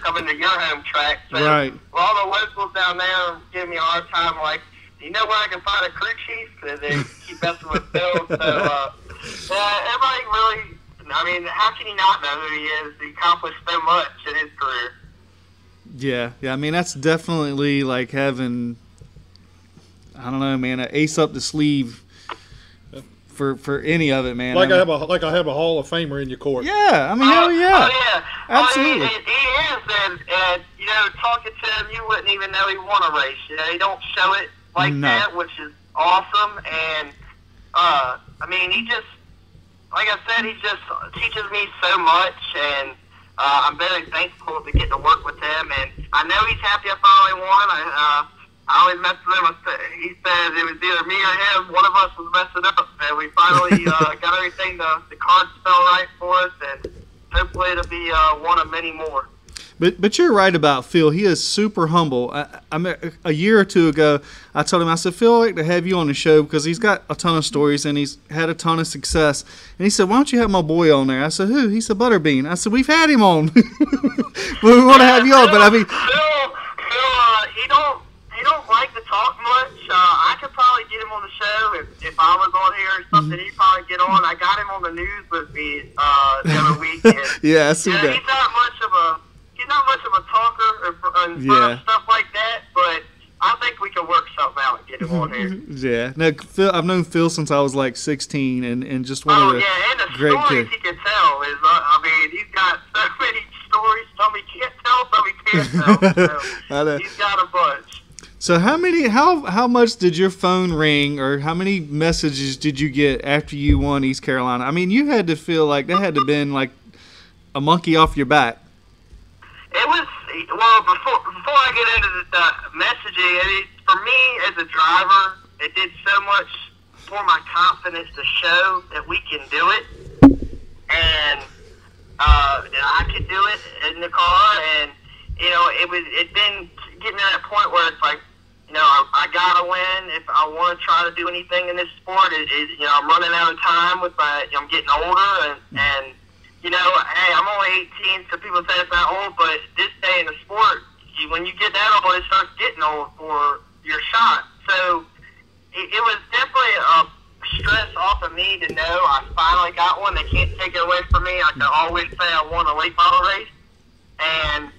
coming to your home track. So right. All the locals down there giving me a hard time, like, you know where I can find a crew chief? And they keep messing with Phil. So, everybody really, I mean, how can you not know who he is? He accomplished so much in his career. Yeah. I mean, that's definitely like having, I don't know, man, an ace up the sleeve for any of it, man. Like I have a Hall of Famer in your court. Yeah, I mean, hell yeah. Oh, yeah. Absolutely. He is, and, you know, talking to him, you wouldn't even know he won a race. You know, he don't show it like that, which is awesome. And, I mean, he just, like I said, he just teaches me so much, and I'm very thankful to get to work with him. And I know he's happy I finally won. I always messed with him. He said it was either me or him. One of us was messing up, and we finally got everything. The cards fell right for us, and hopefully it'll be one of many more. But you're right about Phil. He is super humble. I mean, a year or two ago, I told him, I said, Phil, I'd like to have you on the show because he's got a ton of stories and he's had a ton of success. And he said, why don't you have my boy on there? I said, who? He said, Butterbean. I said, we've had him on. But we want to have you on. But I mean, Phil, he don't like to talk much. I could probably get him on the show if I was on here or something. He'd probably get on. I got him on the news with me the other week. Yeah, I see that. He's not much of a talker and stuff like that, but I think we can work something out and get him on here. Yeah. Now, Phil, I've known Phil since I was like 16, and just one of the and the great stories kids. he can tell is, I mean, he's got so many stories. Some he can't tell, some he can't tell. So he's got a bunch. So how much did your phone ring, or how many messages did you get after you won East Carolina? I mean, you had to feel like that had to have been like a monkey off your back. It was, well, before I get into the messaging, for me as a driver, it did so much for my confidence to show that we can do it, and I could do it in the car, and, you know, it'd been getting to that point where it's like, you know, I gotta win if I want to try to do anything in this sport. You know, I'm running out of time I'm getting older, and you know, hey, I'm only 18, so people say it's not old, but this day in the sport, when you get that old, it starts getting old for your shot. So it was definitely a stress off of me to know I finally got one. They can't take it away from me. I can always say I won a late model race, and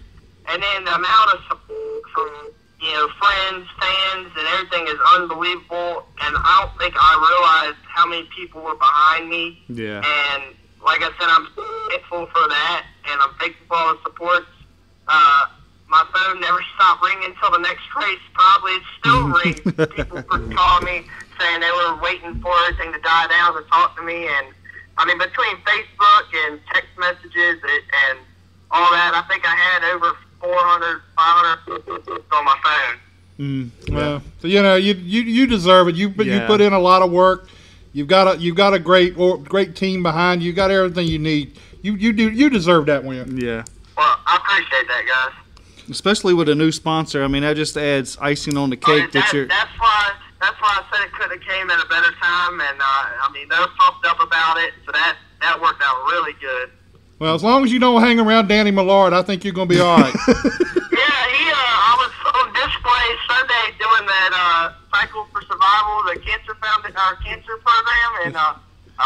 then the amount of support from, you know, friends, fans, and everything is unbelievable. And I don't think I realized how many people were behind me. Yeah. And like I said, I'm thankful for that, and I'm thankful for all the support. My phone never stopped ringing until the next race. Probably it still rings. People calling me saying they were waiting for everything to die down to talk to me. And, I mean, between Facebook and text messages and all that, I think I had over 400, 500 on my phone. Well, so, you know, you deserve it. You put in a lot of work. You've got a great team behind you. You got everything you need. You deserve that win. Yeah. Well, I appreciate that, guys. Especially with a new sponsor. I mean, that just adds icing on the cake. That's why I said it couldn't have came at a better time. And I mean, they were pumped up about it, so that worked out really good. Well, as long as you don't hang around Danny Millard, I think you're going to be all right. I was on display Sunday doing that Cycle for Survival, the cancer program, and I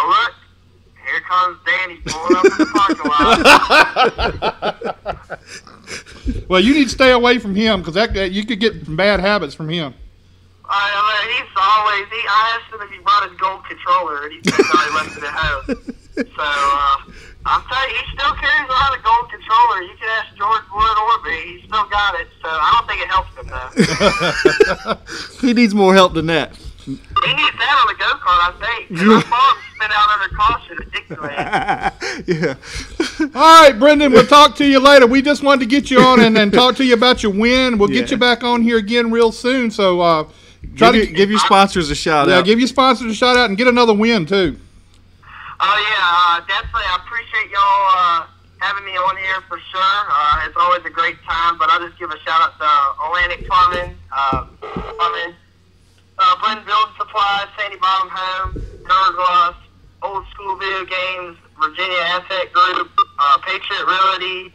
looked. Here comes Danny pulling up in the parking lot. Well, you need to stay away from him because you could get bad habits from him. I asked him if he brought his gold controller, and he said no, he left it at home. So, I'll tell you, he still carries around a gold controller. You can ask George Wood or me. He's still got it, so I don't think it helps him, though. He needs more help than that. He needs that on the go-kart, I think. My mom spit out under caution. Ridiculous. Yeah. All right, Brenden, we'll talk to you later. We just wanted to get you on and talk to you about your win. We'll get you back on here again real soon. So give your sponsors a shout out. Yeah, give your sponsors a shout out and get another win, too. Oh, definitely. I appreciate y'all having me on here for sure. It's always a great time, but I'll just give a shout out to Atlantic Plumbing, Blend Building Supplies, Sandy Bottom Home, Durglass, Old School Video Games, Virginia Asset Group, Patriot Realty,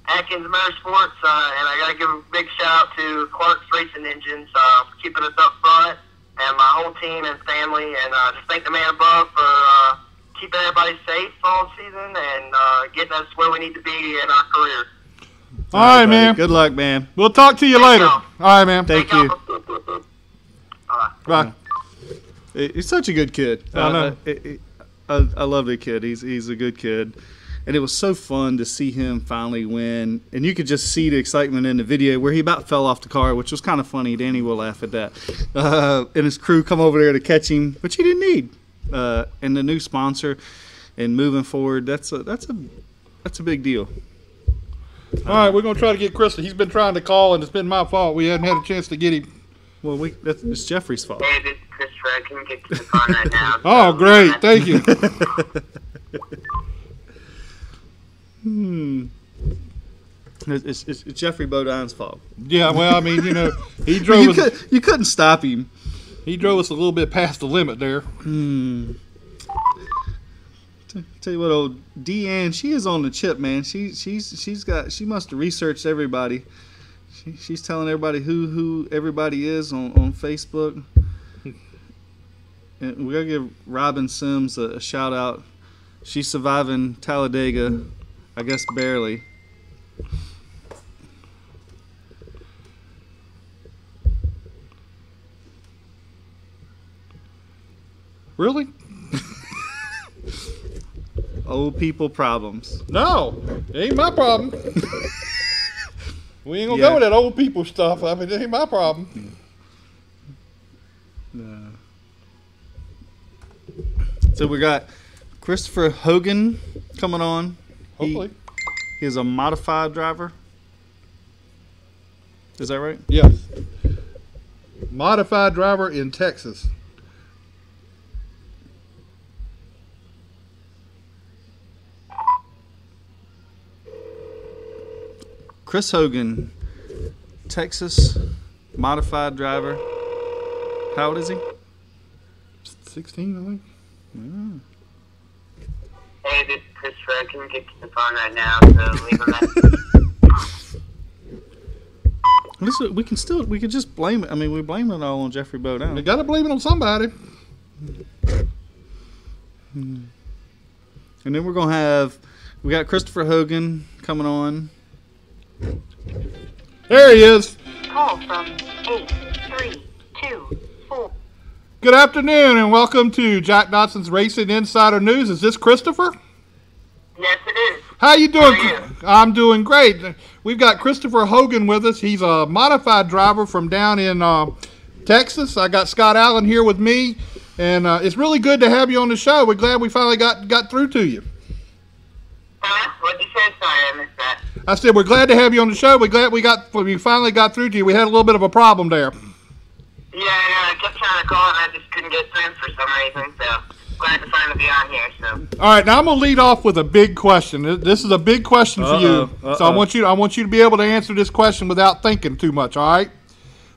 Atkins Motorsports, and I got to give a big shout out to Clark's Racing Engines for keeping us up front. and my whole team and family, and just thank the man above for keeping everybody safe all season and getting us where we need to be in our career. All right, buddy. man. Good luck, man. We'll talk to you later. y'all. All right, man. Thank you. Bye. He's such a good kid. I know. I love the kid. He's a good kid. And it was so fun to see him finally win. And you could just see the excitement in the video where he about fell off the car, which was kind of funny. Danny will laugh at that. And his crew come over there to catch him, which he didn't need. And the new sponsor and moving forward, that's a big deal. All right, we're going to try to get Krista. He's been trying to call, and it's been my fault. We hadn't had a chance to get him. Well, it's Jeffrey's fault. Hey, this is Christopher. I couldn't get to the phone right now. Oh, great. Thank you. It's Jeffrey Bodine's fault. Yeah, well, I mean, he drove us. You couldn't stop him. He drove us a little bit past the limit there. Tell you what, old Deanne, she is on the chip, man. She must have researched everybody. She's telling everybody who everybody is on Facebook. And we gotta give Robin Sims a shout out. She's surviving Talladega, I guess barely. Really? Old people problems. No, it ain't my problem. We ain't gonna Yeah. go with that old people stuff. I mean, it ain't my problem. So we got Christopher Hogan coming on. Hopefully. He is a modified driver. Is that right? Yes. Modified driver in Texas. Chris Hogan, Texas, modified driver. How old is he? 16, I think. Hey, this is Christopher. I couldn't get to the phone right now, so leave a message. Listen, we could just blame it. I mean, we blame it all on Jeffrey You Bodine. gotta blame it on somebody. And then we're gonna we got Christopher Hogan coming on. There he is. Call from 8324. Good afternoon and welcome to Jack Dodsons Racing Insider News. Is this Christopher? Yes, it is. How you doing? How are you? I'm doing great. We've got Christopher Hogan with us. He's a modified driver from down in Texas. I got Scott Allen here with me, and it's really good to have you on the show. We're glad we finally got through to you. What'd you say? Sorry, I missed that. I said we're glad to have you on the show. We're glad we finally got through to you. We had a little bit of a problem there. Yeah, I kept trying to call and I just couldn't get through for some reason, so glad to finally be on here. So. All right, now I'm gonna lead off with a big question. This is a big question for you, so I want you to be able to answer this question without thinking too much. All right,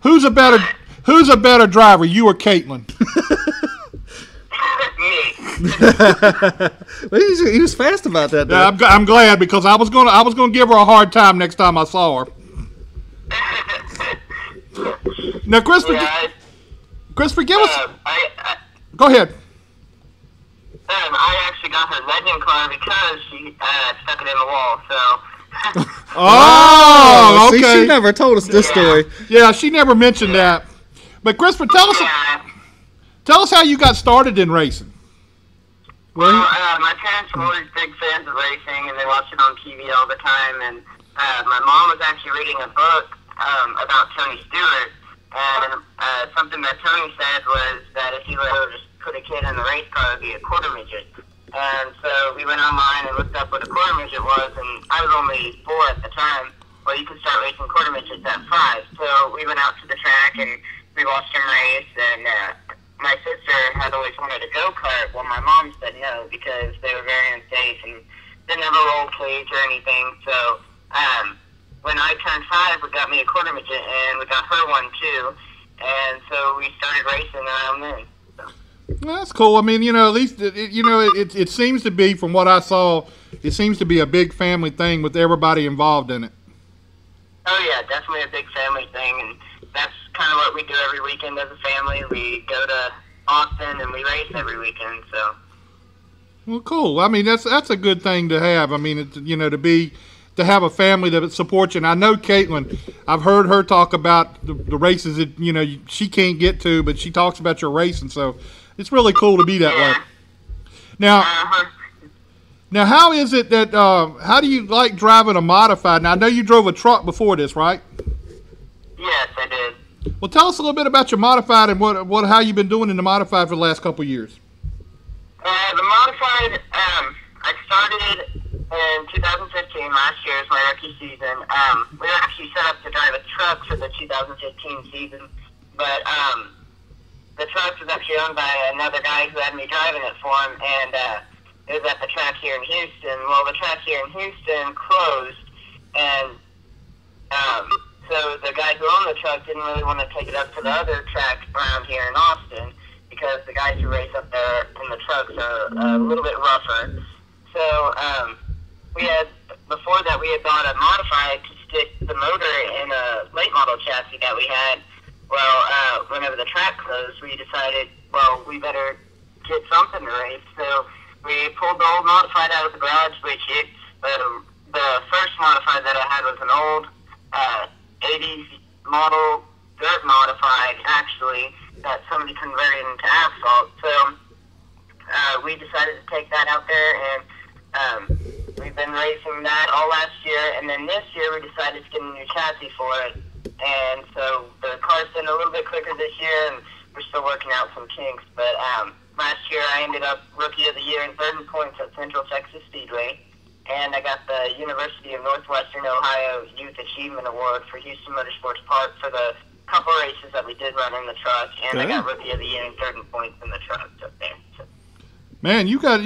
who's a better driver, you or Caitlin? Me. Well, he was fast about that. Though. Yeah, I'm glad because I was gonna give her a hard time next time I saw her. Now, Christopher, Yeah, Christopher, give us. I Go ahead. I actually got her legend car because she stuck it in the wall, so. Oh, See, okay. she never told us this story. Yeah, she never mentioned that. But Christopher, tell us how you got started in racing. Well, my parents were always big fans of racing, and they watched it on TV all the time. And my mom was actually reading a book about Tony Stewart, and something that Tony said was that if he were to just put a kid in the race car, it would be a quarter midget. And so we went online and looked up what a quarter midget was, and I was only 4 at the time. Well, you could start racing quarter midgets at 5. So we went out to the track and we watched him race, and my sister had always wanted a go-kart. Well, my mom said no because they were very unsafe and they never rolled cage or anything. So when I turned 5, we got me a quarter midget, and we got her one too. And so we started racing around then. So. Well, that's cool. I mean, at least it seems to be, from what I saw, it seems to be a big family thing with everybody involved in it. Oh yeah, definitely a big family thing, and that's kind of what we do every weekend as a family. We go to Austin and we race every weekend. So. Well, cool. I mean, that's a good thing to have. I mean, to have a family that supports you. And I know Caitlin, I've heard her talk about the races that, she can't get to, but she talks about your racing. So it's really cool to be that way. Now, now how is it that, how do you like driving a modified? Now, I know you drove a truck before this, right? Yes, I did. Well, tell us a little bit about your modified and how you've been doing in the modified for the last couple of years. The modified, I started in 2015, last year is my rookie season. We were actually set up to drive a truck for the 2015 season, but the truck was actually owned by another guy who had me driving it for him, and it was at the track here in Houston. Well, the track here in Houston closed, and so the guy who owned the truck didn't really want to take it up to the other track around here in Austin, because the guys who race up there in the trucks are a little bit rougher. So before that we had bought a modified to stick the motor in a late model chassis that we had. Well, whenever the track closed, we decided, well, we better get something to race. So we pulled the old modified out of the garage, which the first modified that I had was an old 80s model dirt modified, actually, that somebody converted into asphalt. So we decided to take that out there, and we've been racing that all last year. And then this year we decided to get a new chassis for it. And so the car's been a little bit quicker this year, and we're still working out some kinks. But last year I ended up Rookie of the Year in third in points at Central Texas Speedway. And I got the University of Northwestern Ohio Youth Achievement Award for Houston Motorsports Park for the couple races that we did run in the truck, and I got Rookie of the Year in third in points in the truck up there. So. Man, you've got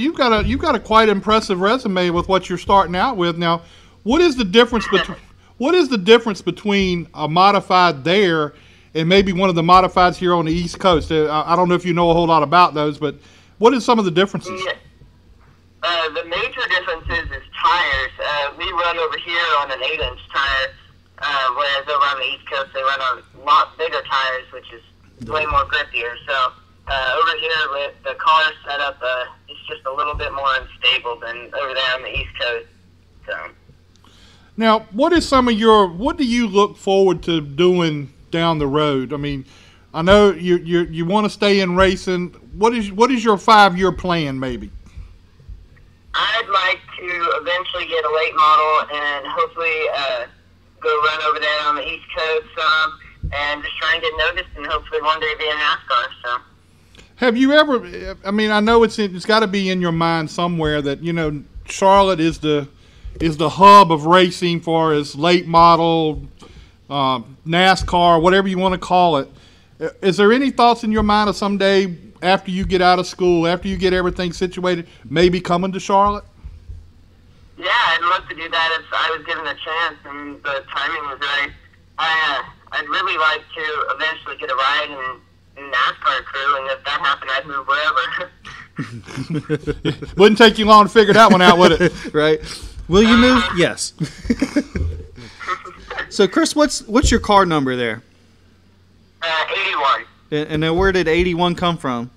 a quite impressive resume with what you're starting out with. Now, what is the difference between a modified there and maybe one of the modifieds here on the East Coast? I don't know if you know a whole lot about those, but what is some of the differences? Yeah. The major difference is tires. We run over here on an 8-inch tire, whereas over on the East Coast they run on a lot bigger tires, which is way more grippier. So over here with the car setup, it's just a little bit more unstable than over there on the East Coast. So. Now, what do you look forward to doing down the road? I mean, I know you want to stay in racing. What is your 5-year plan, maybe? I'd like to eventually get a late model and hopefully go run over there on the East Coast and just try and get noticed and hopefully one day be in NASCAR. So. Have you ever? I mean, I know it's got to be in your mind somewhere that Charlotte is the hub of racing for its late model, NASCAR, whatever you want to call it. Is there any thoughts in your mind of someday, after you get out of school, after you get everything situated, maybe coming to Charlotte? Yeah, I'd love to do that if I was given a chance and the timing was right. I'd really like to eventually get a ride in NASCAR crew, and if that happened, I'd move wherever. Wouldn't take you long to figure that one out, would it? Right. Will you move? Yes. So, Chris, what's your car number there? 81. And then where did 81 come from?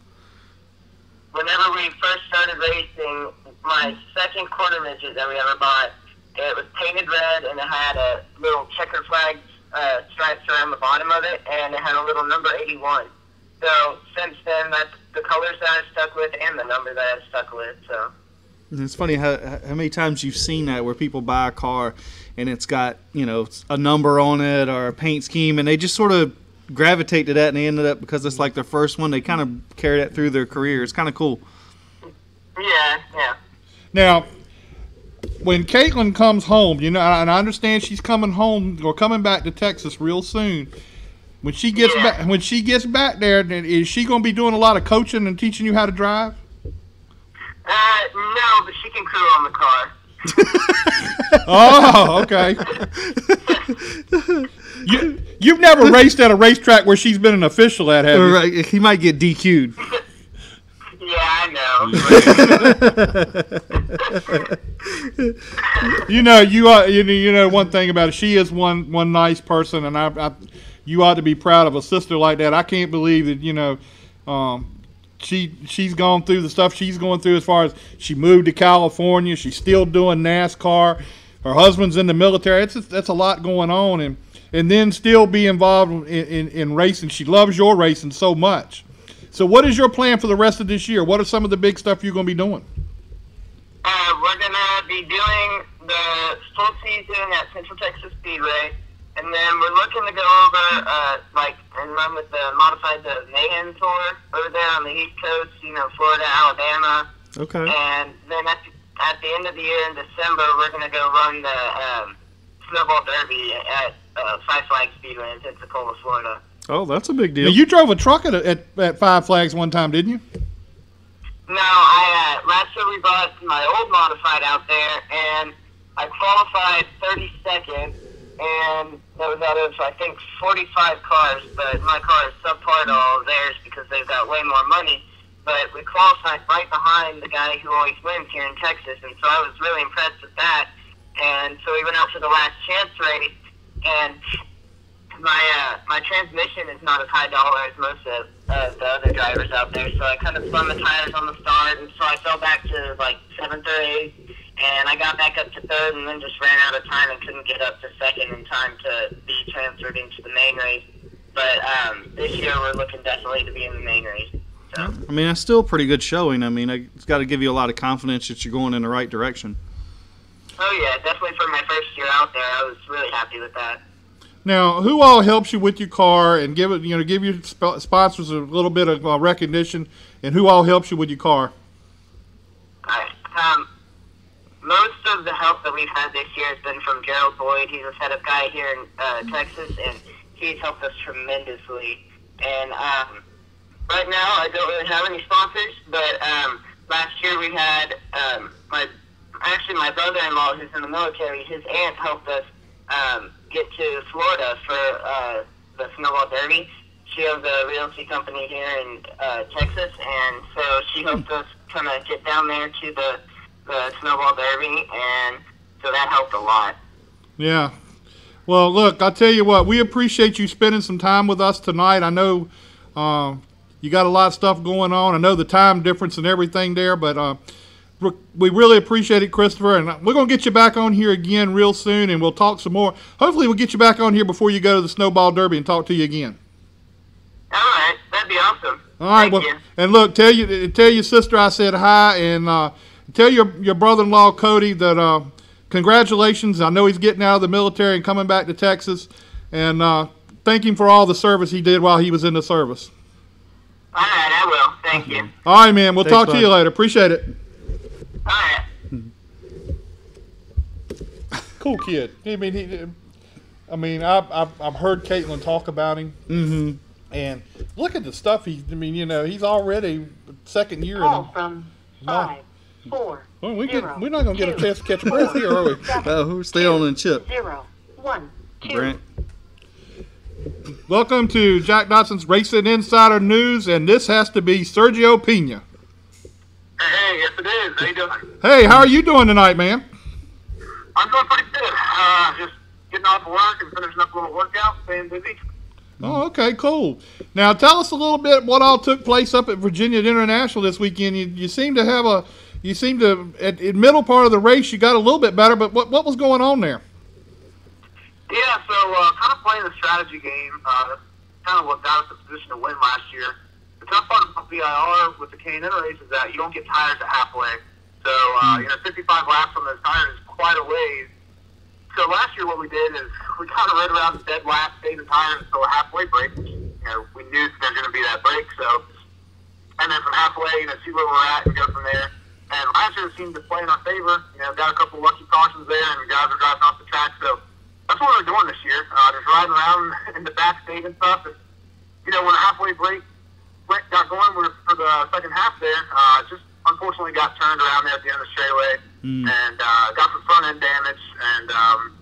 Whenever we first started racing, my second quarter midget that we ever bought, it was painted red, and it had a little checker flag stripes around the bottom of it, and it had a little number 81. So since then, that's the colors that I've stuck with and the number that I've stuck with. So it's funny how many times you've seen that where people buy a car and it's got a number on it or a paint scheme, and they just sort of gravitate to that, and they ended up, because it's like their first one, they kind of carry that through their career. It's kind of cool. Yeah. Now, when Caitlin comes home, and I understand she's coming home or coming back to Texas real soon. When she gets back there, is she going to be doing a lot of coaching and teaching you how to drive? No, but she can crew on the car. Oh, okay. You've never raced at a racetrack where she's been an official at, have you? Right. He might get DQ'd. Yeah, I know. You know one thing about it. She is one nice person, and you ought to be proud of a sister like that. I can't believe that, you know, she's gone through the stuff she's going through as far as she moved to California. She's still doing NASCAR. Her husband's in the military. That's a lot going on, and then still be involved in racing. She loves your racing so much. So what is your plan for the rest of this year? What are some of the big stuff you're going to be doing? We're going to be doing the full season at Central Texas Speedway, and then we're looking to go over, and run with the modified Mayhem Tour over there on the East Coast, you know, Florida, Alabama. Okay. And then at the end of the year in December, we're going to go run the Snowball Derby at Five Flags Speedway in Pensacola, Florida. Oh, that's a big deal. Now, you drove a truck at Five Flags one time, didn't you? No, last year we brought my old modified out there, and I qualified 32nd, and that was out of, I think, 45 cars, but my car is subpar to all of theirs because they've got way more money. But we qualified right behind the guy who always wins here in Texas, and so I was really impressed with that. And so we went out for the last chance race, and my transmission is not as high dollar as most of the other drivers out there, so I kind of spun the tires on the start, and so I fell back to like 7th or 8th, and I got back up to 3rd, and then just ran out of time and couldn't get up to 2nd in time to be transferred into the main race. But this year we're looking definitely to be in the main race. So. I mean, that's still a pretty good showing. I mean, it's got to give you a lot of confidence that you're going in the right direction. Oh yeah, definitely for my first year out there, I was really happy with that. Now, who all helps you with your car and give your sponsors a little bit of recognition, and who all helps you with your car? Most of the help that we've had this year has been from Gerald Boyd. He's a setup guy here in Texas, and he's helped us tremendously. And right now, I don't really have any sponsors, but last year we had my brother-in-law, who's in the military, his aunt helped us get to Florida for the Snowball Derby. She owns a realty company here in Texas, and so she helped us kind of get down there to the Snowball Derby, and so that helped a lot. Yeah. Well, look, I'll tell you what, we appreciate you spending some time with us tonight. I know you got a lot of stuff going on. I know the time difference and everything there, but we really appreciate it, Christopher, and we're going to get you back on here again real soon, and we'll talk some more. Hopefully we'll get you back on here before you go to the Snowball Derby and talk to you again. All right. That'd be awesome. All right. Thank you. And look, tell your sister I said hi, and tell your brother-in-law, Cody, that congratulations. I know he's getting out of the military and coming back to Texas, and thank him for all the service he did while he was in the service. All right, I will. Thank you. All right, man. We'll Thanks, talk bud. to you later. Appreciate it. All right. Cool kid. I've heard Caitlin talk about him. Mm-hmm. And look at the stuff he's already second year. Call from 5, 4, Well, we're 0, not going to get a 2, chance to catch a breath here, are we? 7, We're still on the chip. 0, 1, 2. Brent. Welcome to Jack Dodsons Racing Insider News, and this has to be Sergio Pena. Hey, yes it is. How you doing? Hey, how are you doing tonight, man? I'm doing pretty good. Just getting off of work and finishing up a little workout, staying busy. Oh, okay, cool. Now, tell us a little bit what all took place up at Virginia International this weekend. You seem to have at the middle part of the race, you got a little bit better, but what was going on there? Yeah, so kind of playing the strategy game. That's kind of what got us in position to win last year. The tough part about VIR with the K&N race is that you don't get tires at halfway. So, 55 laps on those tires is quite a ways. So last year what we did is we kind of rode around the dead lap, stayed the tires until a halfway break. We knew there was going to be that break. So, and then from halfway, see where we're at and go from there. And last year it seemed to play in our favor. Got a couple lucky cautions there, and the guys were driving off the track. So that's what we're doing this year. Just riding around in the backstage and stuff. And, when a halfway break got going for the second half there, just unfortunately got turned around there at the end of the straightaway and got some front end damage. And,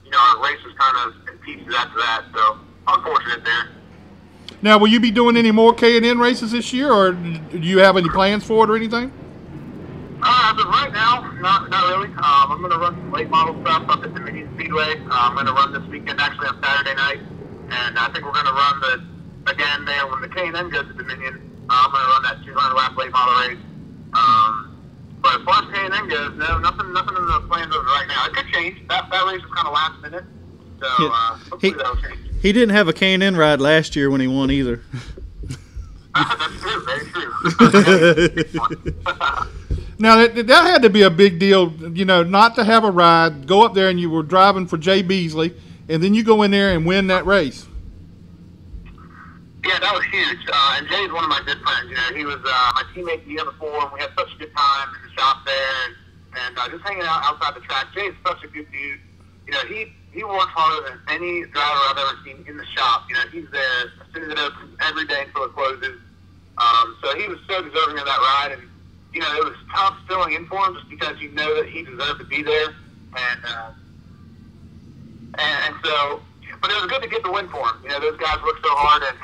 our race was kind of in pieces after that. So unfortunate there. Now, will you be doing any more K&N races this year, or do you have any plans for it or anything? But right now, not really. I'm going to run some late model stuff up at the Mini Speedway. I'm going to run this weekend actually on Saturday night. And And I think we're going to run again there when the K&N goes to Dominion. I'm going to run that 200 lap late model race. But as far as K&N goes, no, nothing in the plans of right now. It could change. That race was kind of last minute, so hopefully that'll change. He didn't have a K&N ride last year when he won either. That's true, very true. Now, that had to be a big deal, not to have a ride, go up there and you were driving for Jay Beasley, and then you go in there and win that race. Yeah, that was huge. And Jay's one of my good friends. He was my teammate the year before, and we had such a good time in the shop there, and just hanging out outside the track. Jay's such a good dude. He works harder than any driver I've ever seen in the shop. He's there as soon as it opens every day until it closes. So he was so deserving of that ride, and it was tough filling in for him just because you know that he deserved to be there, and so. But it was good to get the win for him. Those guys worked so hard, and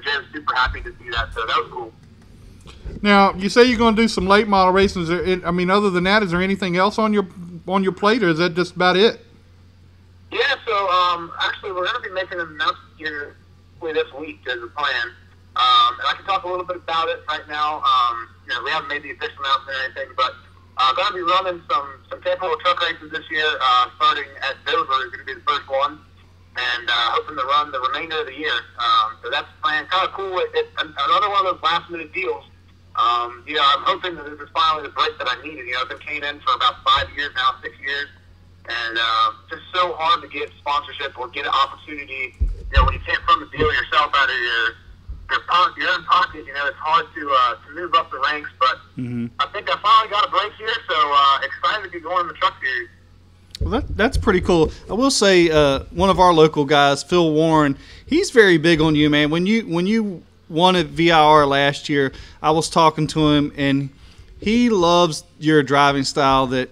Jay was super happy to see that, so that was cool. Now, you say you're going to do some late model racing. Other than that, is there anything else on your plate, or is that just about it? Yeah, so actually we're going to be making an announcement here this week as a plan. And I can talk a little bit about it right now. We haven't made the official announcement or anything, but going to be running some Tampa truck races this year, starting at Dover is going to be the first one. And hoping to run the remainder of the year. So that's the plan. Kind of cool. Another one of those last-minute deals. I'm hoping that this is finally the break that I needed. I've been K&N for about 5 years now, 6 years. And just so hard to get sponsorship or get an opportunity. When you can't fund the deal yourself out of your own pocket, it's hard to move up the ranks. But I think I finally got a break here, so excited to be going in the truck series. Well, that's pretty cool. I will say one of our local guys, Phil Warren, he's very big on you, man. When you won at VIR last year, I was talking to him, and he loves your driving style that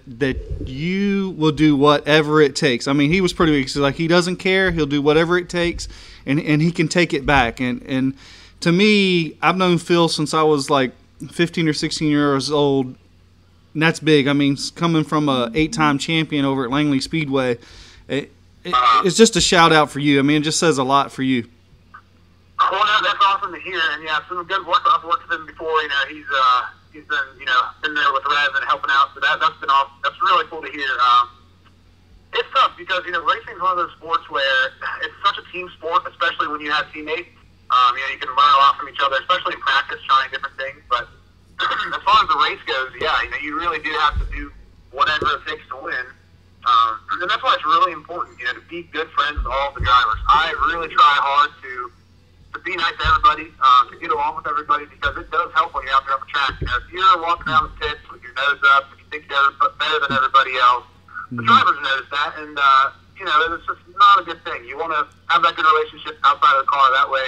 you will do whatever it takes. I mean, he was pretty big. He's like, he doesn't care. He'll do whatever it takes, and he can take it back. And to me, I've known Phil since I was like 15 or 16 years old. And that's big. I mean, coming from a 8-time champion over at Langley Speedway, it's just a shout-out for you. I mean, it just says a lot for you. Well, no, that's awesome to hear. And, yeah, some good work. I've worked with him before. He's been there with Rev and helping out. So that's been awesome. That's really cool to hear. It's tough because, racing is one of those sports where it's such a team sport, especially when you have teammates. You can learn a lot from each other, especially in practice, trying different things. But as far as the race goes, you really do have to do whatever it takes to win. And that's why it's really important, to be good friends with all of the drivers. I really try hard to be nice to everybody, to get along with everybody, because it does help when you're out there on the track. If you're walking down the pits with your nose up, if you think you're better than everybody else, the drivers notice that, and it's just not a good thing. You want to have that good relationship outside of the car. That way,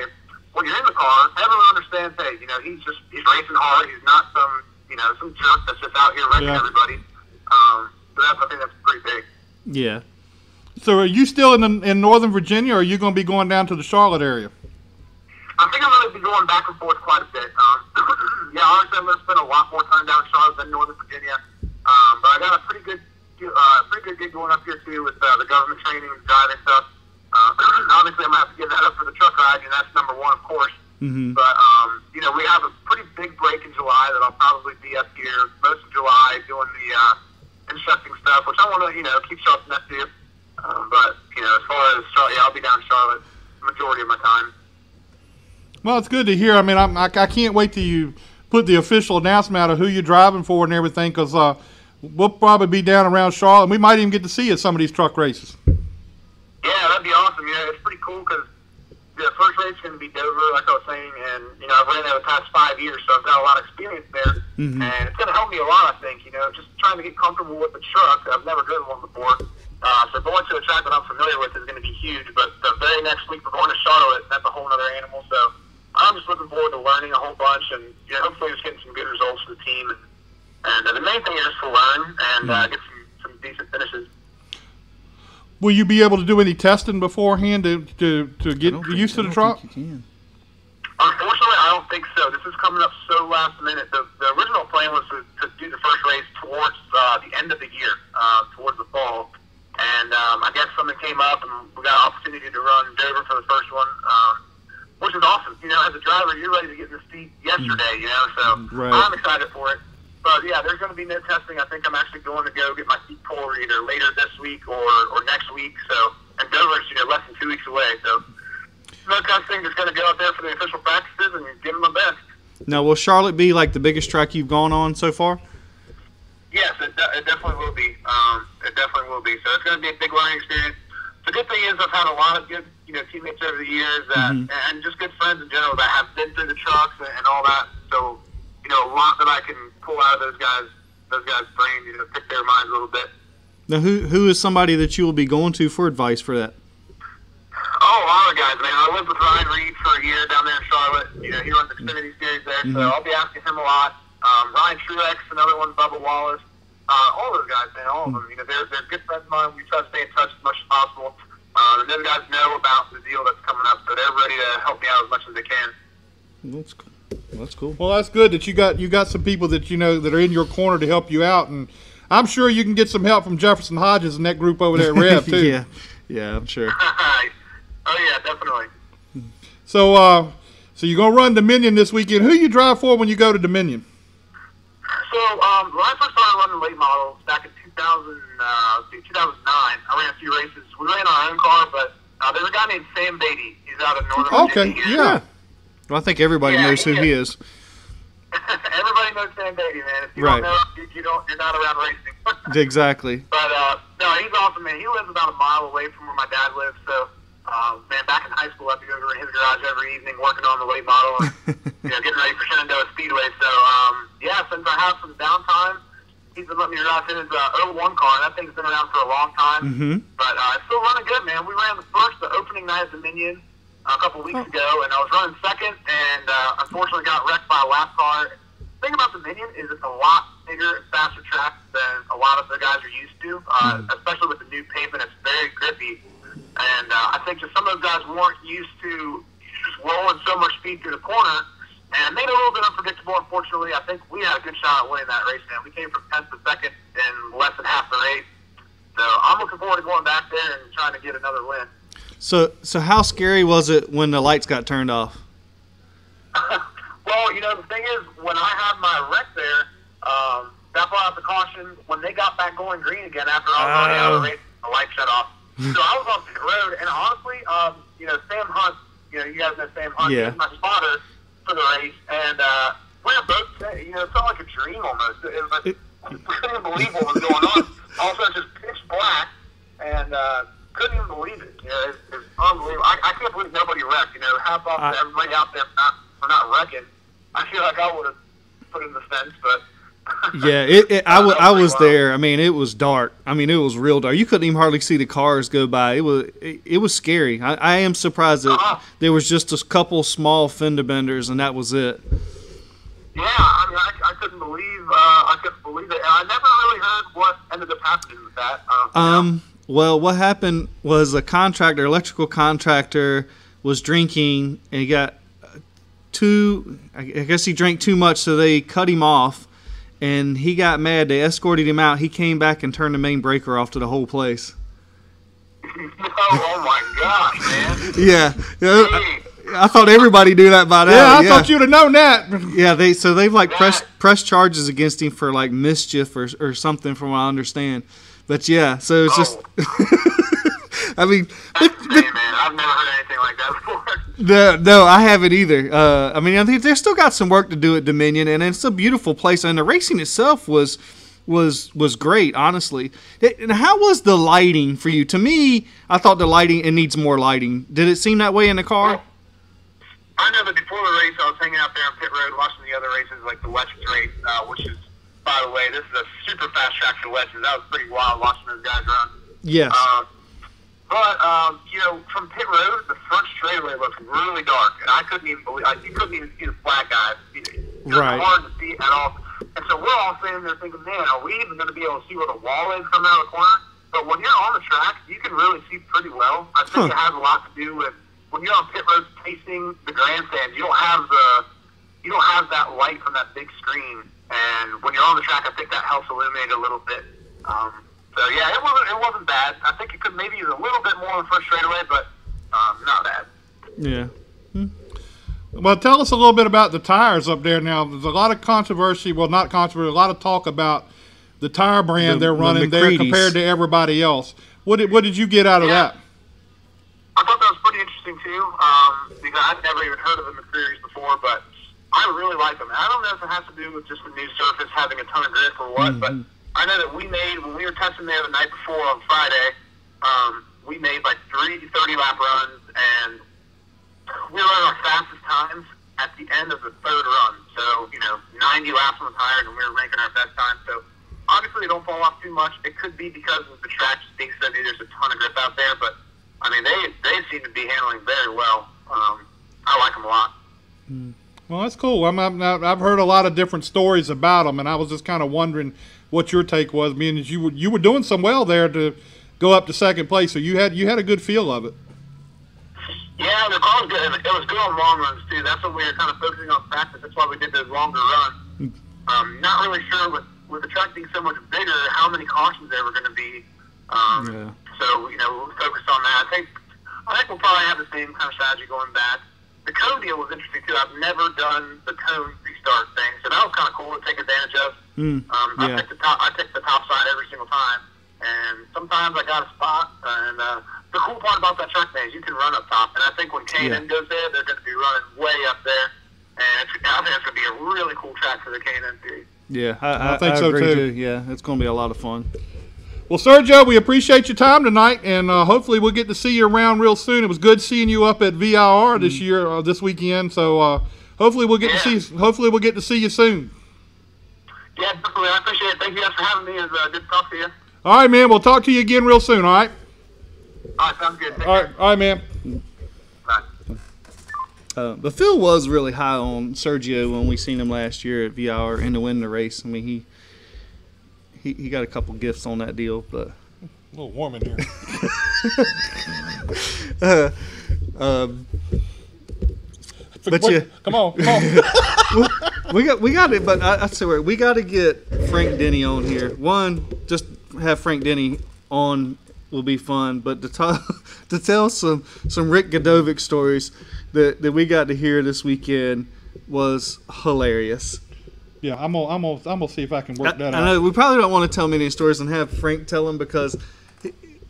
when you're in the car, everyone understands, hey, he's racing hard. He's not some jerk that's just out here wrecking everybody. So I think that's pretty big. Yeah. So are you still in Northern Virginia, or are you going to be going down to the Charlotte area? I think I'm going to be going back and forth quite a bit. Honestly, I'm going to spend a lot more time down in Charlotte than Northern Virginia. But I got a pretty good gig going up here, too, with the government training and driving stuff. Obviously, I'm going to have to give that up for the truck ride, and that's number one, of course. Mm-hmm. But, we have a pretty big break in July that I'll probably be up here most of July doing the instructing stuff, which I want to, keep sharp enough to. But, as far as Charlotte, I'll be down in Charlotte the majority of my time. Well, it's good to hear. I mean, I can't wait till you put the official announcement out of who you're driving for and everything, because we'll probably be down around Charlotte, and we might even get to see you at some of these truck races. Yeah, that'd be awesome. It's pretty cool because the first race is going to be Dover, like I was saying, and, I've ran there the past 5 years, so I've got a lot of experience there, and it's going to help me a lot, I think, just trying to get comfortable with the truck. I've never driven one before, so going to a track that I'm familiar with is going to be huge, but the very next week we're going to Charlotte, that's a whole other animal, so I'm just looking forward to learning a whole bunch, and hopefully just getting some good results for the team, and the main thing is just to learn and get some decent finishes. Will you be able to do any testing beforehand to get used to the truck? Unfortunately, I don't think so. This is coming up so last minute. The original plan was to do the first race towards the end of the year, towards the fall. And I guess something came up, and we got an opportunity to run Dover for the first one, which is awesome. You know, as a driver, you're ready to get in the seat yesterday, you know, so Right. I'm excited for it. But, yeah, there's going to be no testing. I think I'm actually going to go get my seat pulled either later this week or next week. So, and Dover's, you know, less than 2 weeks away. So, no testing. Just going to go out there for the official practices and give them my best. Now, will Charlotte be like the biggest track you've gone on so far? Yes, it definitely will be. It definitely will be. So it's going to be a big learning experience. The good thing is I've had a lot of good, you know, teammates over the years that, and just good friends in general that have been through the trucks and all that. So, you know, a lot that I can pull out of those guys' brains, you know, pick their minds a little bit. Now, who is somebody that you will be going to for advice for that? Oh, a lot of guys, man. I lived with Ryan Reed for a year down there in Charlotte. You know, he runs Xfinity series there, so I'll be asking him a lot. Ryan Truex, another one, Bubba Wallace. All those guys, man, all of them. You know, they're good friends of mine. We try to stay in touch as much as possible. And those guys know about the deal that's coming up, so they're ready to help me out as much as they can. That's cool. That's cool. Well, that's good that you got some people that you know that are in your corner to help you out, and I'm sure you can get some help from Jefferson Hodges and that group over there at Rev too. yeah, I'm sure. Oh yeah, definitely. So you're gonna run Dominion this weekend. Who you drive for when you go to Dominion? So when I first started running late models back in 2009, I ran a few races. We ran our own car, but there's a guy named Sam Beatty. He's out of Northern Virginia. Okay, yeah. Well, I think everybody knows who he is. Everybody knows Sam Beatty, man. If you Right. don't know, you're not around racing. Exactly. But no, he's awesome, man. He lives about a mile away from where my dad lives, so man, back in high school, I'd be over in his garage every evening working on the late model and you know, getting ready for Shenandoah Speedway. So yeah, since I have some downtime, he's been letting me drive his 01 car, and that thing's been around for a long time. But it's still running good, man. We ran the opening night of Dominion a couple weeks ago, and I was running second, and unfortunately got wrecked by a lap car. The thing about Dominion is it's a lot bigger and faster track than a lot of the guys are used to, especially with the new pavement. It's very grippy, and I think just some of those guys weren't used to just rolling so much speed through the corner, and it made it a little bit unpredictable. Unfortunately, I think we had a good shot at winning that race, man. We came from 10th to 2nd in less than half the race, so I'm looking forward to going back there and trying to get another win. So how scary was it when the lights got turned off? Well, you know, the thing is, when I had my wreck there, that brought out the caution. When they got back going green again after I was running out of the race, the light shut off. So I was on pit road, and honestly, you know, Sam Hunt, you know, you guys know Sam Hunt, Yeah. he's my spotter for the race, and we were both, you know, it felt like a dream almost. It was like, I couldn't believe what was going on. All of a sudden, just pitch black, and couldn't even believe it. You know, it's unbelievable. I can't believe nobody wrecked. You know, hats off to everybody out there for not wrecking. I feel like I would have put in the fence, but Yeah, I was there. I mean, it was dark. I mean, it was real dark. You couldn't even hardly see the cars go by. It was scary. I am surprised that there was just a couple small fender benders, and that was it. Yeah, I mean, I couldn't believe it. And I never really heard what ended up happening with that. Well, what happened was a contractor, electrical contractor, was drinking, and he got I guess he drank too much, so they cut him off, and he got mad. They escorted him out. He came back and turned the main breaker off to the whole place. Oh my gosh, man. Yeah. I thought everybody knew that by now. Yeah, I thought you'd have known that. Yeah, they've like pressed charges against him for like mischief or something, from what I understand. But yeah, so it's just. I mean, man, I've never heard anything like that before. No, I haven't either. I mean, I think they've still got some work to do at Dominion, and it's a beautiful place, and the racing itself was great, honestly. And how was the lighting for you? To me, I thought the lighting, it needs more lighting. Did it seem that way in the car? I know that before the race, I was hanging out there on pit road watching the other races, like the Letches race, which is, by the way, this is a super fast track for Letches. That was pretty wild watching those guys run. Yes. But, you know, from pit road, the front straightaway looked really dark, and I couldn't even believe, you couldn't even see the flat guys. It was hard to see at all. And so we're all sitting there thinking, man, are we even going to be able to see where the wall is coming out of the corner? But when you're on the track, you can really see pretty well. I think it has a lot to do with when you're on pit road facing the grandstand, you don't have that light from that big screen. And when you're on the track, I think that helps illuminate a little bit. So yeah, it wasn't bad. I think it could maybe use a little bit more on the first straightaway, but not bad. Yeah. Well, tell us a little bit about the tires up there now. There's a lot of controversy, well, not controversy, a lot of talk about the tire brand they're running there compared to everybody else. What did you get out of that? I thought that was pretty interesting, too, because I'd never even heard of the McCreary's before, but I really like them. I don't know if it has to do with just the new surface having a ton of grip or what, but I know that when we were testing there the night before on Friday, we made like 3 30-lap runs, and we were at our fastest times at the end of the third run. So, 90 laps on the tires, and we were ranking our best time. So, obviously, they don't fall off too much. It could be because of the track just being so new. There's a ton of grip out there, but, I mean, they seem to be handling very well. I like them a lot. Well, that's cool. I've heard a lot of different stories about them, and I was just kind of wondering what your take was, being that you were doing some well there to go up to second place, so you had a good feel of it. Yeah, the car was good. It was good on long runs, too. That's what we were kind of focusing on practice. That's why we did those longer runs. Not really sure with the track being so much bigger how many cautions there were going to be. So, we'll focus on that. I think we'll probably have the same kind of strategy going back. The cone deal was interesting, too. I've never done the cone restart thing, so that was kind of cool to take advantage of. I picked the top side every single time, and sometimes I got a spot, and the cool part about that track day is you can run up top, and I think when K&N goes there, they're going to be running way up there, and I think it's going to be a really cool track for the K&N series. Yeah, I think so, agree too. Yeah, it's going to be a lot of fun. Well, Sergio, we appreciate your time tonight, and hopefully we'll get to see you around real soon. It was good seeing you up at VIR this year, this weekend. So hopefully we'll get to see. Hopefully we'll get to see you soon. Yeah, definitely. I appreciate it. Thank you guys for having me. It's good to talk to you. All right, man. We'll talk to you again real soon. All right. All right, sounds good. Take All care. right, man. Bye. But Phil was really high on Sergio when we seen him last year at VIR and to win the race. I mean, he got a couple gifts on that deal, but A little warm in here. Come on. we got it. But I swear we got to get Frank Denny on here. One, just have Frank Denny on will be fun, but to tell some Rick Godovic stories that we got to hear this weekend was hilarious. Yeah, I'm gonna see if I can work that out. I know we probably don't want to tell many stories and have Frank tell them because,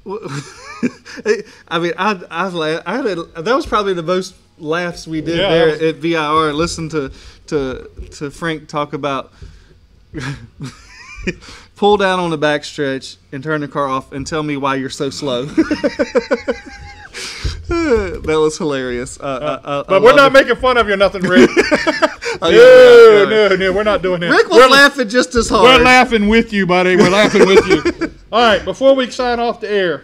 I mean, that was probably the most laughs we did there at VIR. Listen to Frank talk about pull down on the backstretch and turn the car off and tell me why you're so slow. That was hilarious. But we're not making fun of you or nothing, Rick. No, we're not doing that. Rick was laughing just as hard. We're laughing with you, buddy. We're laughing with you. All right, before we sign off the air,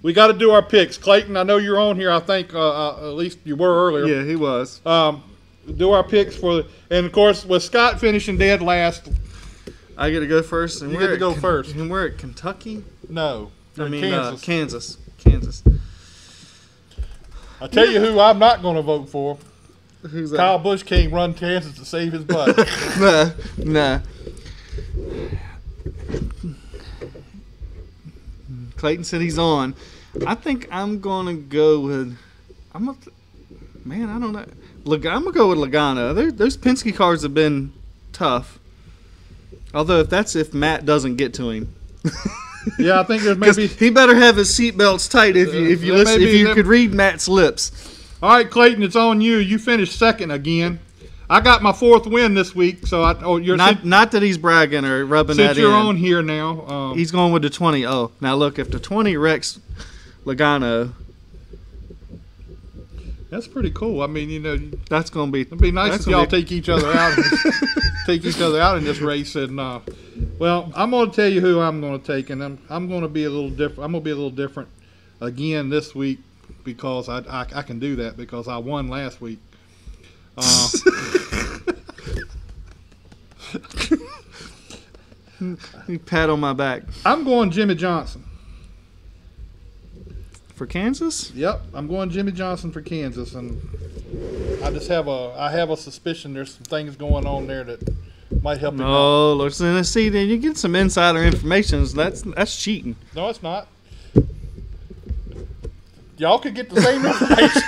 we got to do our picks. Clayton, I know you're on here. I think at least you were earlier. Yeah, he was. Do our picks and of course, with Scott finishing dead last, I get to go first. And you get to go first. And we're at Kentucky? No, I mean Kansas. Kansas. I tell you who I'm not going to vote for. Who's that? Kyle Busch can't run Kansas to save his butt. Nah. Clayton said he's on. I think I'm going to go with. I don't know. I'm going to go with Logano. Those Penske cars have been tough. Although if Matt doesn't get to him. Yeah, I think there's maybe he better have his seatbelts tight if you could read Matt's lips. All right, Clayton, it's on you. You finished second again. I got my fourth win this week, so not that he's bragging or rubbing that in. Since you're on here now, he's going with the 20. Oh, now look, if the 20 wrecks Logano, that's pretty cool. I mean, that's going to be. It'd be nice if y'all take each other out. Take each other out in this race, and well, I'm going to tell you who I'm going to take, and I'm going to be a little different. I'm going to be a little different again this week because I can do that because I won last week. You pat on my back. I'm going Jimmy Johnson for Kansas. Yep, I'm going Jimmy Johnson for Kansas, and I have a suspicion there's some things going on there that Might help him out. No, listen, see, then you get some insider information. That's cheating. No, it's not. Y'all could get the same information.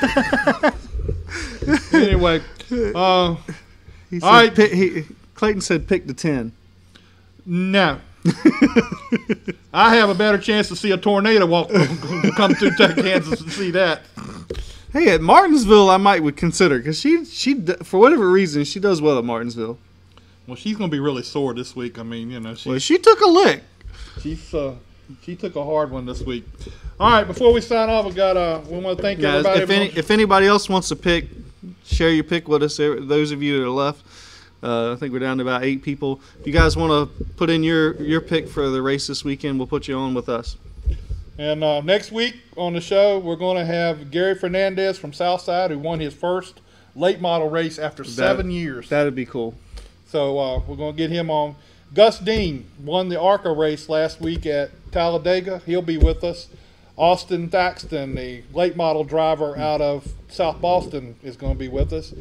Anyway, He said, all right. Clayton said pick the 10. No. I have a better chance to see a tornado come through Kansas and see that. Hey, at Martinsville, I would consider because she for whatever reason she does well at Martinsville. Well, she's going to be really sore this week. I mean, She took a lick. she took a hard one this week. All right, before we sign off, we want to thank Guys, everybody. if anybody else wants to pick, share your pick with us. Those of you that are left, I think we're down to about 8 people. If you guys want to put in your pick for the race this weekend, we'll put you on with us. And next week on the show, we're going to have Gary Fernandez from Southside, who won his first late model race after 7 years. That'd be cool. So we're going to get him on. Gus Dean won the ARCA race last week at Talladega. He'll be with us. Austin Thaxton, the late model driver out of South Boston, is going to be with us.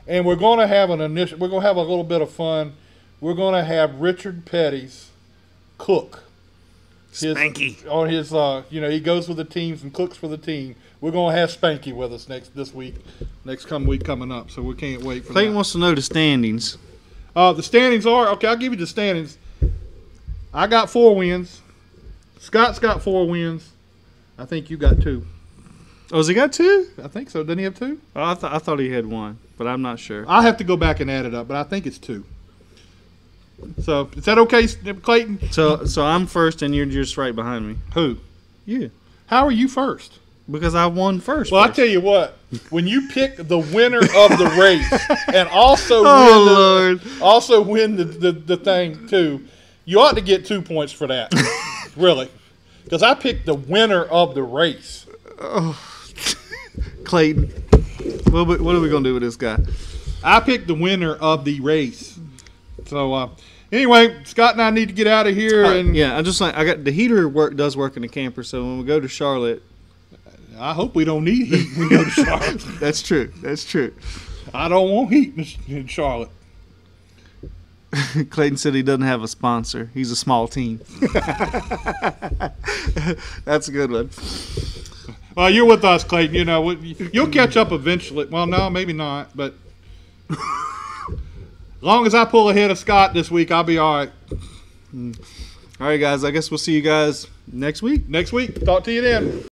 And we're going to have we're going to have a little bit of fun. We're going to have Richard Petty's cook. Spanky. On his, he goes with the teams and cooks for the team. We're going to have Spanky with us next week coming up. So we can't wait for Clayton that. wants to know the standings. The standings are, okay, I'll give you the standings. I got 4 wins. Scott's got 4 wins. I think you got 2. Oh, has he got 2? I think so. Didn't he have 2? Oh, I thought he had 1, but I'm not sure. I'll have to go back and add it up, but I think it's 2. So, is that okay, Clayton? So I'm first, and you're just right behind me. Who? You. How are you first? Because I won first. Well, I tell you what, when you pick the winner of the race and also win the thing too, you ought to get 2 points for that. Really. Because I picked the winner of the race. Oh. Clayton, what are we going to do with this guy? I picked the winner of the race. So, anyway, Scott and I need to get out of here. Yeah, I got the heater does work in the camper, so when we go to Charlotte, I hope we don't need heat when we go to Charlotte. That's true. I don't want heat in Charlotte. Clayton said he doesn't have a sponsor. He's a small team. That's a good one. Well, you're with us, Clayton. You'll catch up eventually. Well, no, maybe not. But as long as I pull ahead of Scott this week, I'll be all right. All right, guys. I guess we'll see you guys next week. Talk to you then.